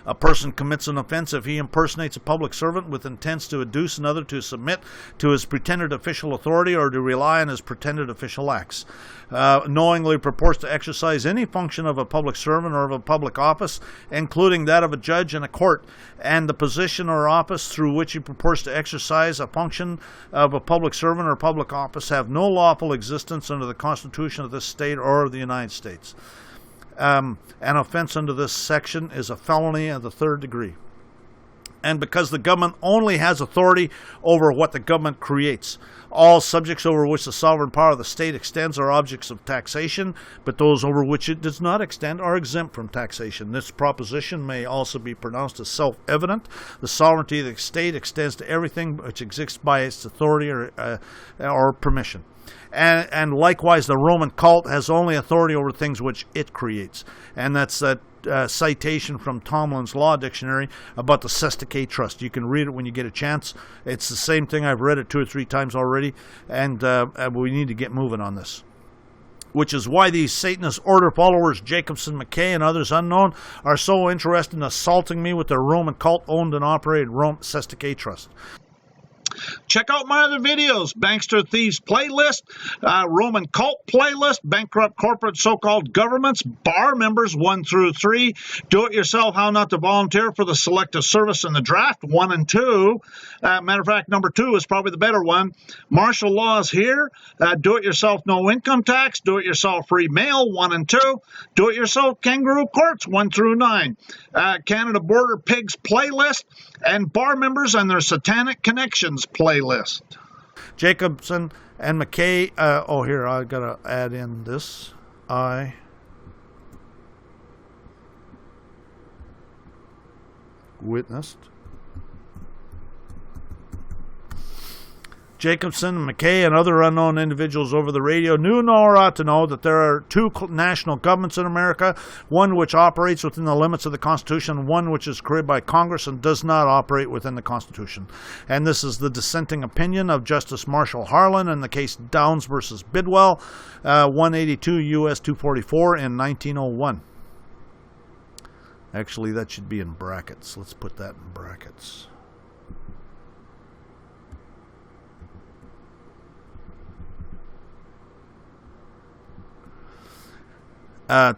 A person commits an offense if he impersonates a public servant with intents to induce another to submit to his pretended official authority or to rely on his pretended official acts. Knowingly purports to exercise any function of a public servant or of a public office, including that of a judge in a court, and the position or office through which he purports to exercise a function of a public servant or public office have no lawful existence under the Constitution of this state or of the United States. An offense under this section is a felony of the third degree. And because the government only has authority over what the government creates. All subjects over which the sovereign power of the state extends are objects of taxation, but those over which it does not extend are exempt from taxation. This proposition may also be pronounced as self-evident. The sovereignty of the state extends to everything which exists by its authority or permission. And likewise, the Roman cult has only authority over things which it creates. And that's a citation from Tomlin's Law Dictionary about the Sestake Trust. You can read it when you get a chance. It's the same thing. I've read it 2 or 3 times already, and we need to get moving on this. Which is why these Satanist order followers, Jacobson, McKay, and others unknown, are so interested in assaulting me with their Roman cult-owned and operated Sestake Trust. Check out my other videos, Bankster Thieves Playlist, Roman Cult Playlist, Bankrupt Corporate So-Called Governments, Bar Members 1 through 3, Do-It-Yourself, How Not to Volunteer for the Selective Service in the Draft 1 and 2. Matter of fact, number 2 is probably the better one. Martial Laws Here, Do-It-Yourself No Income Tax, Do-It-Yourself Free Mail 1 and 2, Do-It-Yourself Kangaroo Courts 1 through 9, Canada Border Pigs Playlist, and Bar Members and their Satanic Connections playlist. Jacobson and McKay. Here, I gotta add in this. I witnessed Jacobson, McKay, and other unknown individuals over the radio knew nor ought to know that there are 2 national governments in America, one which operates within the limits of the Constitution, one which is created by Congress and does not operate within the Constitution. And this is the dissenting opinion of Justice Marshall Harlan in the case Downs versus Bidwell, 182 U.S. 244 in 1901. Actually, that should be in brackets. Let's put that in brackets.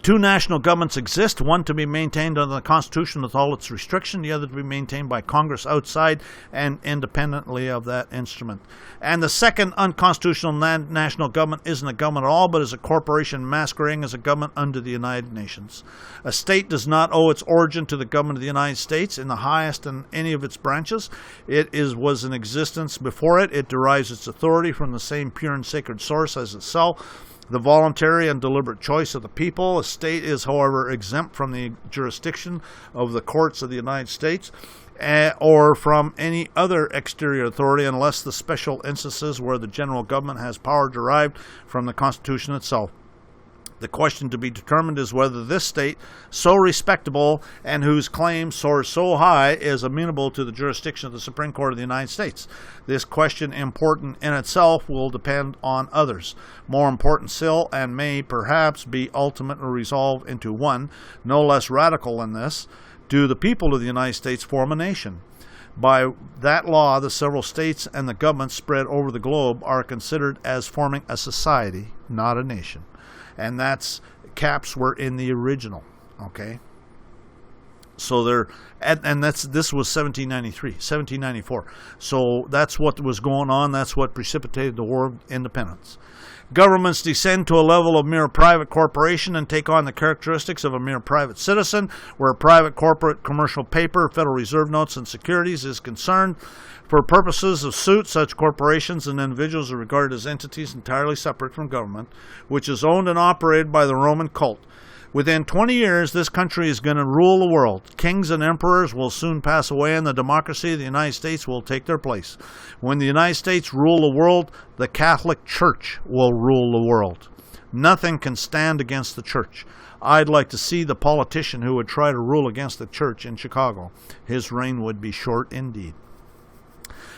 Two national governments exist, one to be maintained under the Constitution with all its restrictions, the other to be maintained by Congress outside and independently of that instrument. And the second unconstitutional national government isn't a government at all, but is a corporation masquerading as a government under the United Nations. A state does not owe its origin to the government of the United States in the highest in any of its branches. It was in existence before it. It derives its authority from the same pure and sacred source as itself, the voluntary and deliberate choice of the people. A state is, however, exempt from the jurisdiction of the courts of the United States or from any other exterior authority unless the special instances where the general government has power derived from the Constitution itself. The question to be determined is whether this state, so respectable and whose claim soars so high, is amenable to the jurisdiction of the Supreme Court of the United States. This question, important in itself, will depend on others, more important still, and may perhaps be ultimately resolved into one, no less radical than this: do the people of the United States form a nation? By that law, the several states and the governments spread over the globe are considered as forming a society, not a nation. And that's caps were in the original, okay? So this was 1794. So that's what was going on. That's what precipitated the War of Independence. Governments descend to a level of mere private corporation and take on the characteristics of a mere private citizen, where private corporate commercial paper, Federal Reserve notes, and securities is concerned. For purposes of suit, such corporations and individuals are regarded as entities entirely separate from government, which is owned and operated by the Roman cult. Within 20 years, this country is going to rule the world. Kings and emperors will soon pass away, and the democracy of the United States will take their place. When the United States rule the world, the Catholic Church will rule the world. Nothing can stand against the Church. I'd like to see the politician who would try to rule against the Church in Chicago. His reign would be short indeed.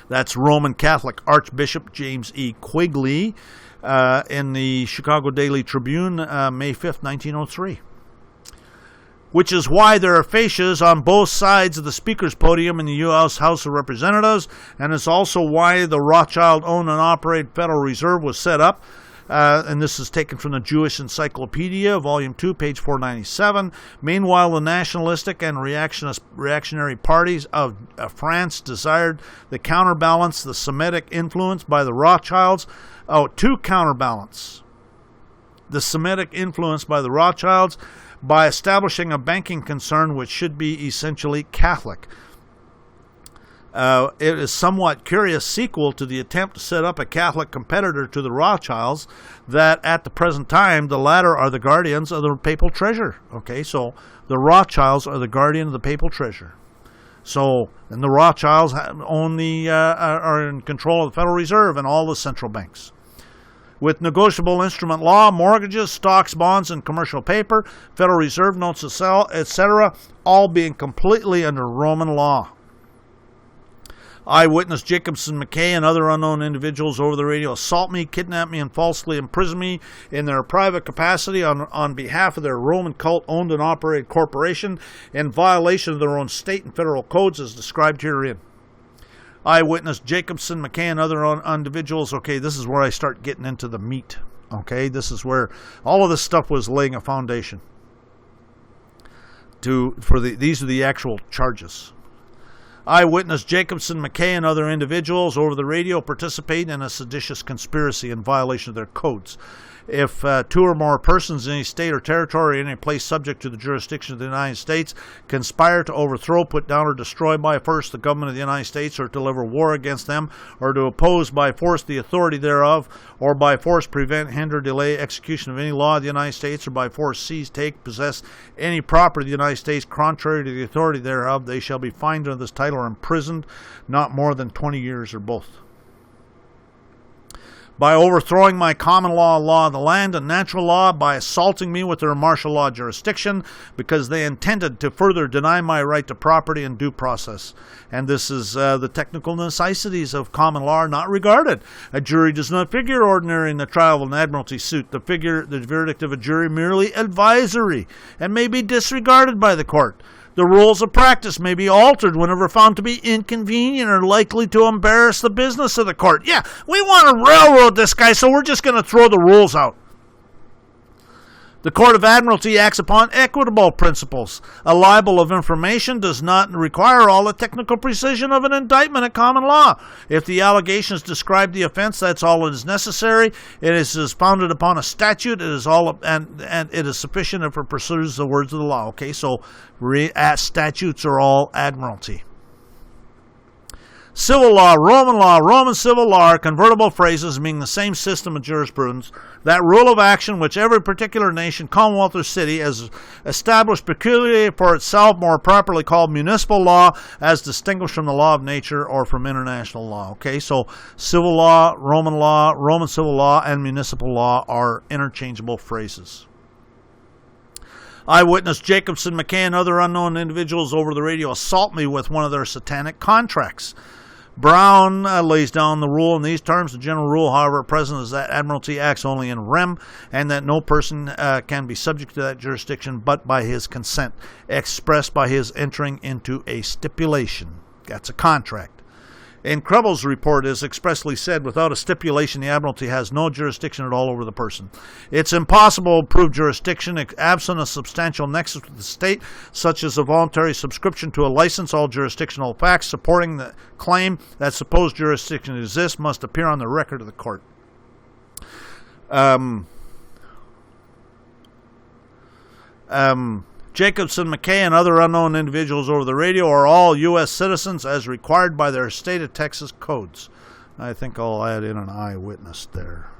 That's Roman Catholic Archbishop James E. Quigley in the Chicago Daily Tribune, May 5th, 1903. Which is why there are fascias on both sides of the speaker's podium in the U.S. House of Representatives, and it's also why the Rothschild-owned and operated Federal Reserve was set up. And this is taken from the Jewish Encyclopedia, Volume 2, page 497. Meanwhile, the nationalistic and reactionary parties of France desired to counterbalance the Semitic influence by the Rothschilds. To counterbalance the Semitic influence by the Rothschilds by establishing a banking concern which should be essentially Catholic. It is somewhat curious sequel to the attempt to set up a Catholic competitor to the Rothschilds, that at the present time the latter are the guardians of the papal treasure. Okay, so the Rothschilds are the guardian of the papal treasure. So, and the Rothschilds own are in control of the Federal Reserve and all the central banks. With negotiable instrument law, mortgages, stocks, bonds, and commercial paper, Federal Reserve notes, etc., all being completely under Roman law. Eyewitness Jacobson McKay and other unknown individuals over the radio assault me, kidnap me, and falsely imprison me in their private capacity on behalf of their Roman cult-owned and operated corporation in violation of their own state and federal codes as described herein. Eyewitness Jacobson McKay and other individuals. Okay, this is where I start getting into the meat. Okay, this is where all of this stuff was laying a foundation. These are the actual charges. Eyewitness Jacobson McKay and other individuals over the radio participate in a seditious conspiracy in violation of their codes. If two or more persons in any state or territory or any place subject to the jurisdiction of the United States conspire to overthrow, put down, or destroy by force the government of the United States, or to deliver war against them, or to oppose by force the authority thereof, or by force prevent, hinder, delay execution of any law of the United States, or by force seize, take, possess any property of the United States contrary to the authority thereof, they shall be fined under this title or imprisoned not more than 20 years or both. By overthrowing my common law of the land, and natural law, by assaulting me with their martial law jurisdiction, because they intended to further deny my right to property and due process. And this is the technical necessities of common law are not regarded. A jury does not figure ordinary in the trial of an admiralty suit. The verdict of a jury merely advisory, and may be disregarded by the court. The rules of practice may be altered whenever found to be inconvenient or likely to embarrass the business of the court. Yeah, we want to railroad this guy, so we're just going to throw the rules out. The Court of Admiralty acts upon equitable principles. A libel of information does not require all the technical precision of an indictment of common law. If the allegations describe the offense, that's all that is necessary. It is founded upon a statute. It is all, and it is sufficient if it pursues the words of the law. Okay, so statutes are all admiralty. Civil law, Roman civil law are convertible phrases meaning the same system of jurisprudence. That rule of action which every particular nation, commonwealth, or city has established peculiarly for itself, more properly called municipal law, as distinguished from the law of nature or from international law. Okay, so civil law, Roman civil law, and municipal law are interchangeable phrases. Eyewitness Jacobson McKay and other unknown individuals over the radio assault me with one of their satanic contracts. Brown lays down the rule in these terms. The general rule, however, present is that Admiralty acts only in rem, and that no person can be subject to that jurisdiction but by his consent, expressed by his entering into a stipulation. That's a contract. In Krebel's report, it is expressly said, without a stipulation, the Admiralty has no jurisdiction at all over the person. It's impossible to prove jurisdiction absent a substantial nexus with the state, such as a voluntary subscription to a license. All jurisdictional facts supporting the claim that supposed jurisdiction exists must appear on the record of the court. Jacobson, McKay, and other unknown individuals over the radio are all U.S. citizens as required by their state of Texas codes. I think I'll add in an eyewitness there.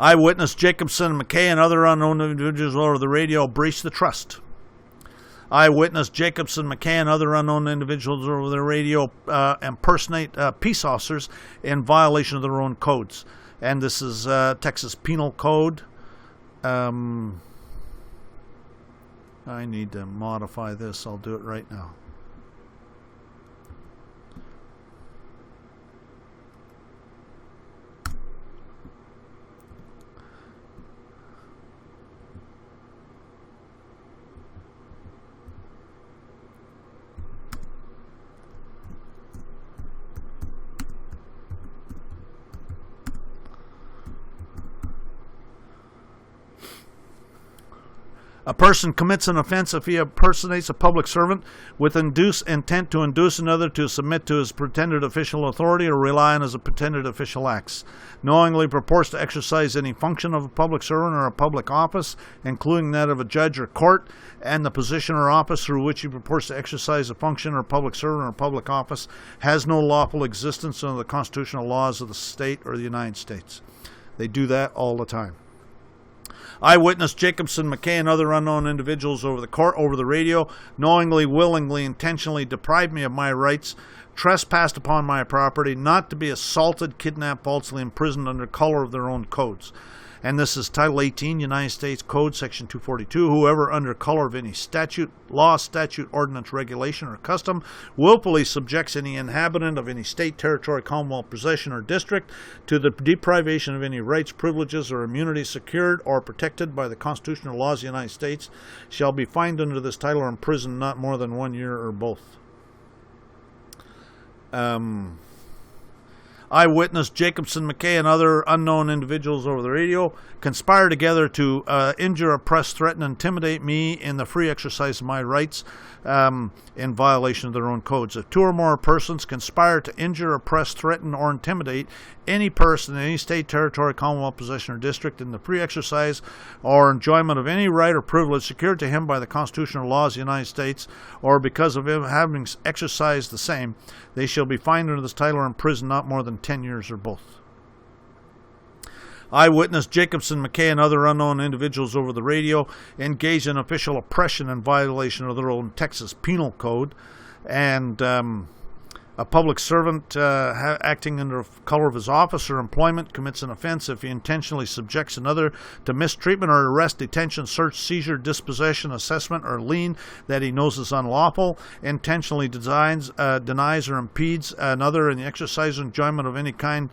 Eyewitness Jacobson, McKay, and other unknown individuals over the radio breached the trust. Eyewitness Jacobson, McKay, and other unknown individuals over the radio impersonate peace officers in violation of their own codes. And this is Texas Penal Code. I need to modify this. I'll do it right now. A person commits an offense if he impersonates a public servant with intent to induce another to submit to his pretended official authority or rely on his pretended official acts. Knowingly purports to exercise any function of a public servant or a public office, including that of a judge or court, and the position or office through which he purports to exercise a function or public servant or public office has no lawful existence under the constitutional laws of the state or the United States. They do that all the time. Eyewitness Jacobson, McKay, and other unknown individuals over the radio knowingly, willingly, intentionally deprived me of my rights, trespassed upon my property, not to be assaulted, kidnapped, falsely imprisoned under color of their own codes. And this is Title 18, United States Code, Section 242. Whoever, under color of any statute, law, statute, ordinance, regulation, or custom, willfully subjects any inhabitant of any state, territory, commonwealth, possession, or district to the deprivation of any rights, privileges, or immunities secured or protected by the constitutional laws of the United States shall be fined under this title or imprisoned not more than 1 year or both. Eyewitness Jacobson, McKay, and other unknown individuals over the radio conspire together to injure, oppress, threaten, intimidate me in the free exercise of my rights in violation of their own codes. If two or more persons conspire to injure, oppress, threaten, or intimidate any person in any state, territory, commonwealth, possession, or district in the free exercise or enjoyment of any right or privilege secured to him by the constitutional laws of the United States, or because of him having exercised the same, they shall be fined under this title or imprisoned not more than 10 years or both. Eyewitness Jacobson, McKay, and other unknown individuals over the radio engaged in official oppression in violation of their own Texas Penal Code, and a public servant acting under the color of his office or employment commits an offense if he intentionally subjects another to mistreatment or arrest, detention, search, seizure, dispossession, assessment, or lien that he knows is unlawful, intentionally denies or impedes another in the exercise or enjoyment of any kind,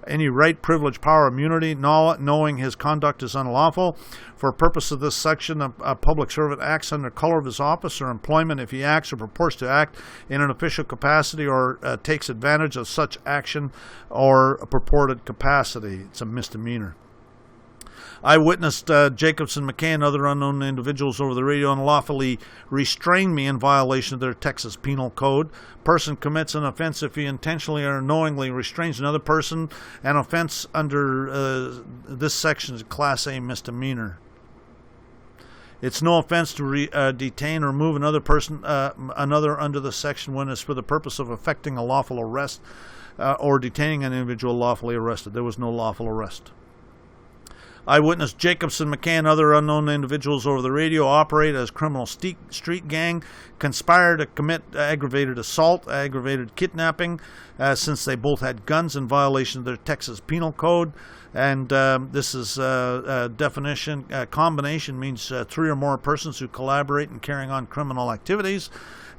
any right, privilege, power, immunity, knowing his conduct is unlawful. For purpose of this section, a public servant acts under color of his office or employment if he acts or purports to act in an official capacity or takes advantage of such action or a purported capacity. It's a misdemeanor. I witnessed Jacobson, McKay, and other unknown individuals over the radio unlawfully restrain me in violation of their Texas Penal Code. Person commits an offense if he intentionally or knowingly restrains another person. An offense under this section is Class A misdemeanor. It's no offense to detain or move another person, another under the section when it's for the purpose of effecting a lawful arrest or detaining an individual lawfully arrested. There was no lawful arrest. Eyewitness Jacobson, McKay, and other unknown individuals over the radio operate as criminal street gang, conspire to commit aggravated assault, aggravated kidnapping, since they both had guns in violation of their Texas Penal Code. And this is definition. Combination means three or more persons who collaborate in carrying on criminal activities.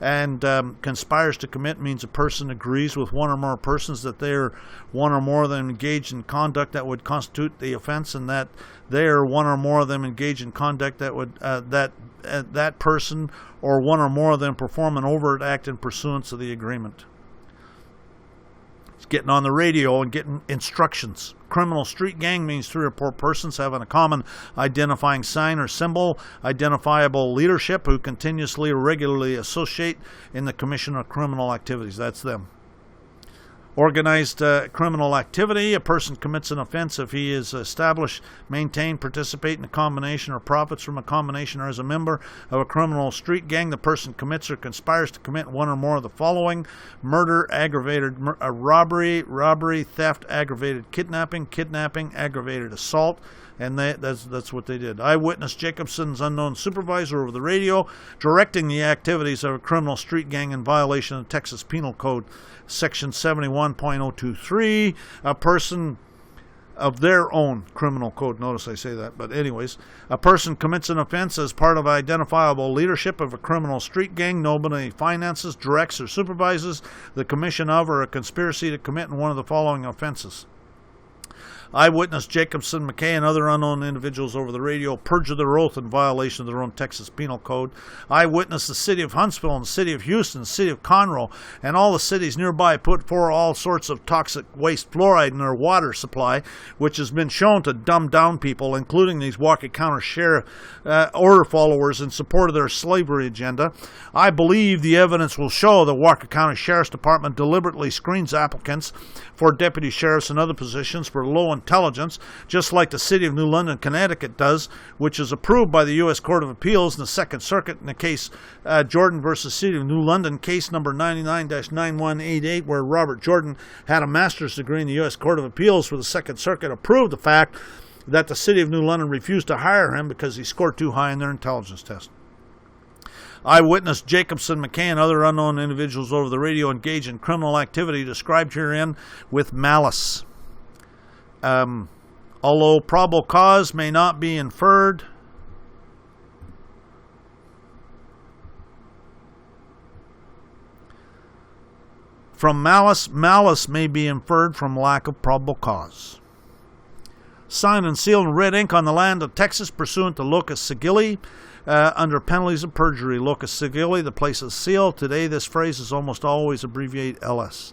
And conspires to commit means a person agrees with one or more persons that they are one or more of them engaged in conduct that would constitute the offense, and that they are one or more of them engaged in conduct that would that person or one or more of them perform an overt act in pursuance of the agreement. It's getting on the radio and getting instructions. Criminal street gang means three or more persons having a common identifying sign or symbol, identifiable leadership who continuously or regularly associate in the commission of criminal activities. That's them. Organized criminal activity. A person commits an offense if he is established, maintain, participate in a combination or profits from a combination or as a member of a criminal street gang. The person commits or conspires to commit one or more of the following: murder, aggravated robbery, theft, aggravated kidnapping, aggravated assault. And that's what they did. Eyewitness Jacobson's unknown supervisor over the radio, directing the activities of a criminal street gang in violation of the Texas Penal Code, Section 71.023, a person of their own criminal code. Notice I say that, but anyways, a person commits an offense as part of identifiable leadership of a criminal street gang. Nobody finances, directs, or supervises the commission of or a conspiracy to commit one of the following offenses: Eyewitness Jacobson, McKay, and other unknown individuals over the radio perjured their oath in violation of their own Texas Penal Code. Eyewitness the city of Huntsville and the city of Houston, the city of Conroe, and all the cities nearby put forward all sorts of toxic waste fluoride in their water supply, which has been shown to dumb down people, including these Walker County Sheriff order followers in support of their slavery agenda. I believe the evidence will show the Walker County Sheriff's Department deliberately screens applicants for deputy sheriffs and other positions for low intelligence, just like the city of New London, Connecticut does, which is approved by the U.S. Court of Appeals in the Second Circuit in the case Jordan versus City of New London, case number 99-9188, where Robert Jordan had a master's degree in the U.S. Court of Appeals for the Second Circuit, approved the fact that the city of New London refused to hire him because he scored too high in their intelligence test. Eyewitness Jacobson, McKay, and other unknown individuals over the radio engaged in criminal activity described herein with malice. Although probable cause may not be inferred, from malice may be inferred from lack of probable cause. Signed and sealed in red ink on the land of Texas pursuant to locus sigilli, under penalties of perjury. Locus sigilli, the place is sealed. Today, this phrase is almost always abbreviated LS.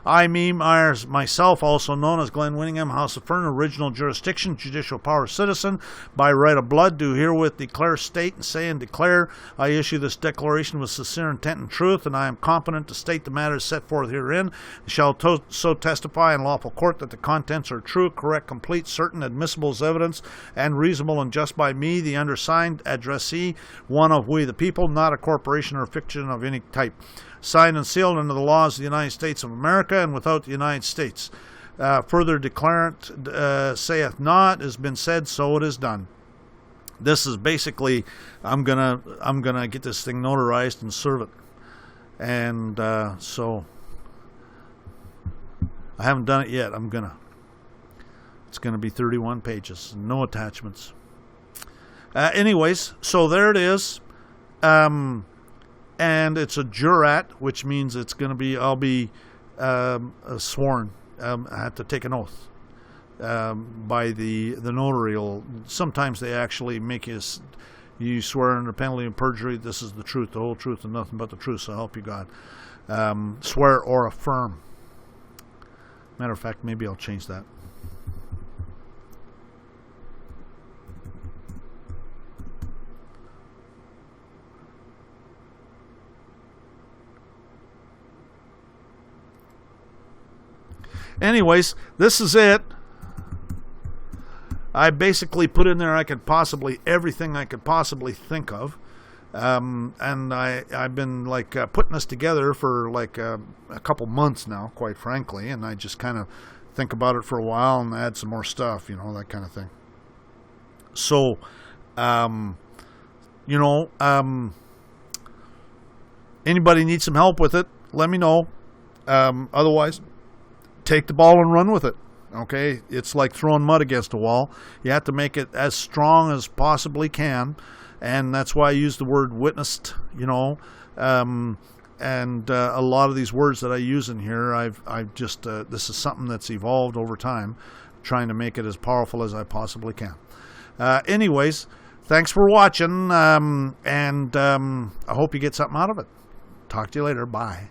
I, me, Myers, myself, also known as Glenn Winningham, House of Fern, original jurisdiction, judicial power citizen, by right of blood, do herewith declare, state, and say and declare, I issue this declaration with sincere intent and truth, and I am competent to state the matters set forth herein, shall so testify in lawful court that the contents are true, correct, complete, certain, admissible as evidence, and reasonable and just by me, the undersigned addressee, one of we the people, not a corporation or fiction of any type. Signed and sealed under the laws of the United States of America and without the United States. Further declarant saith not, has been said, so it is done. This is basically, I'm gonna get this thing notarized and serve it, and so I haven't done it yet. It's gonna be 31 pages, no attachments. Anyways, so there it is. And it's a jurat, which means it's going to be, I'll be sworn. I have to take an oath by the notary. Sometimes they actually make you swear under penalty of perjury. This is the truth, the whole truth, and nothing but the truth, so help you God. Swear or affirm. Matter of fact, maybe I'll change that. Anyways, this is it. I basically put in there everything I could possibly think of. And I've been putting this together for a couple months now, quite frankly, and I just kind of think about it for a while and add some more stuff, that kind of thing. So, anybody needs some help with it, let me know. Otherwise, take the ball and run with it. Okay, it's like throwing mud against a wall. You have to make it as strong as possibly can, and that's why I use the word witnessed. And a lot of these words that I use in here, I've just this is something that's evolved over time, trying to make it as powerful as I possibly can. Anyways, thanks for watching, and I hope you get something out of it. Talk to you later. Bye.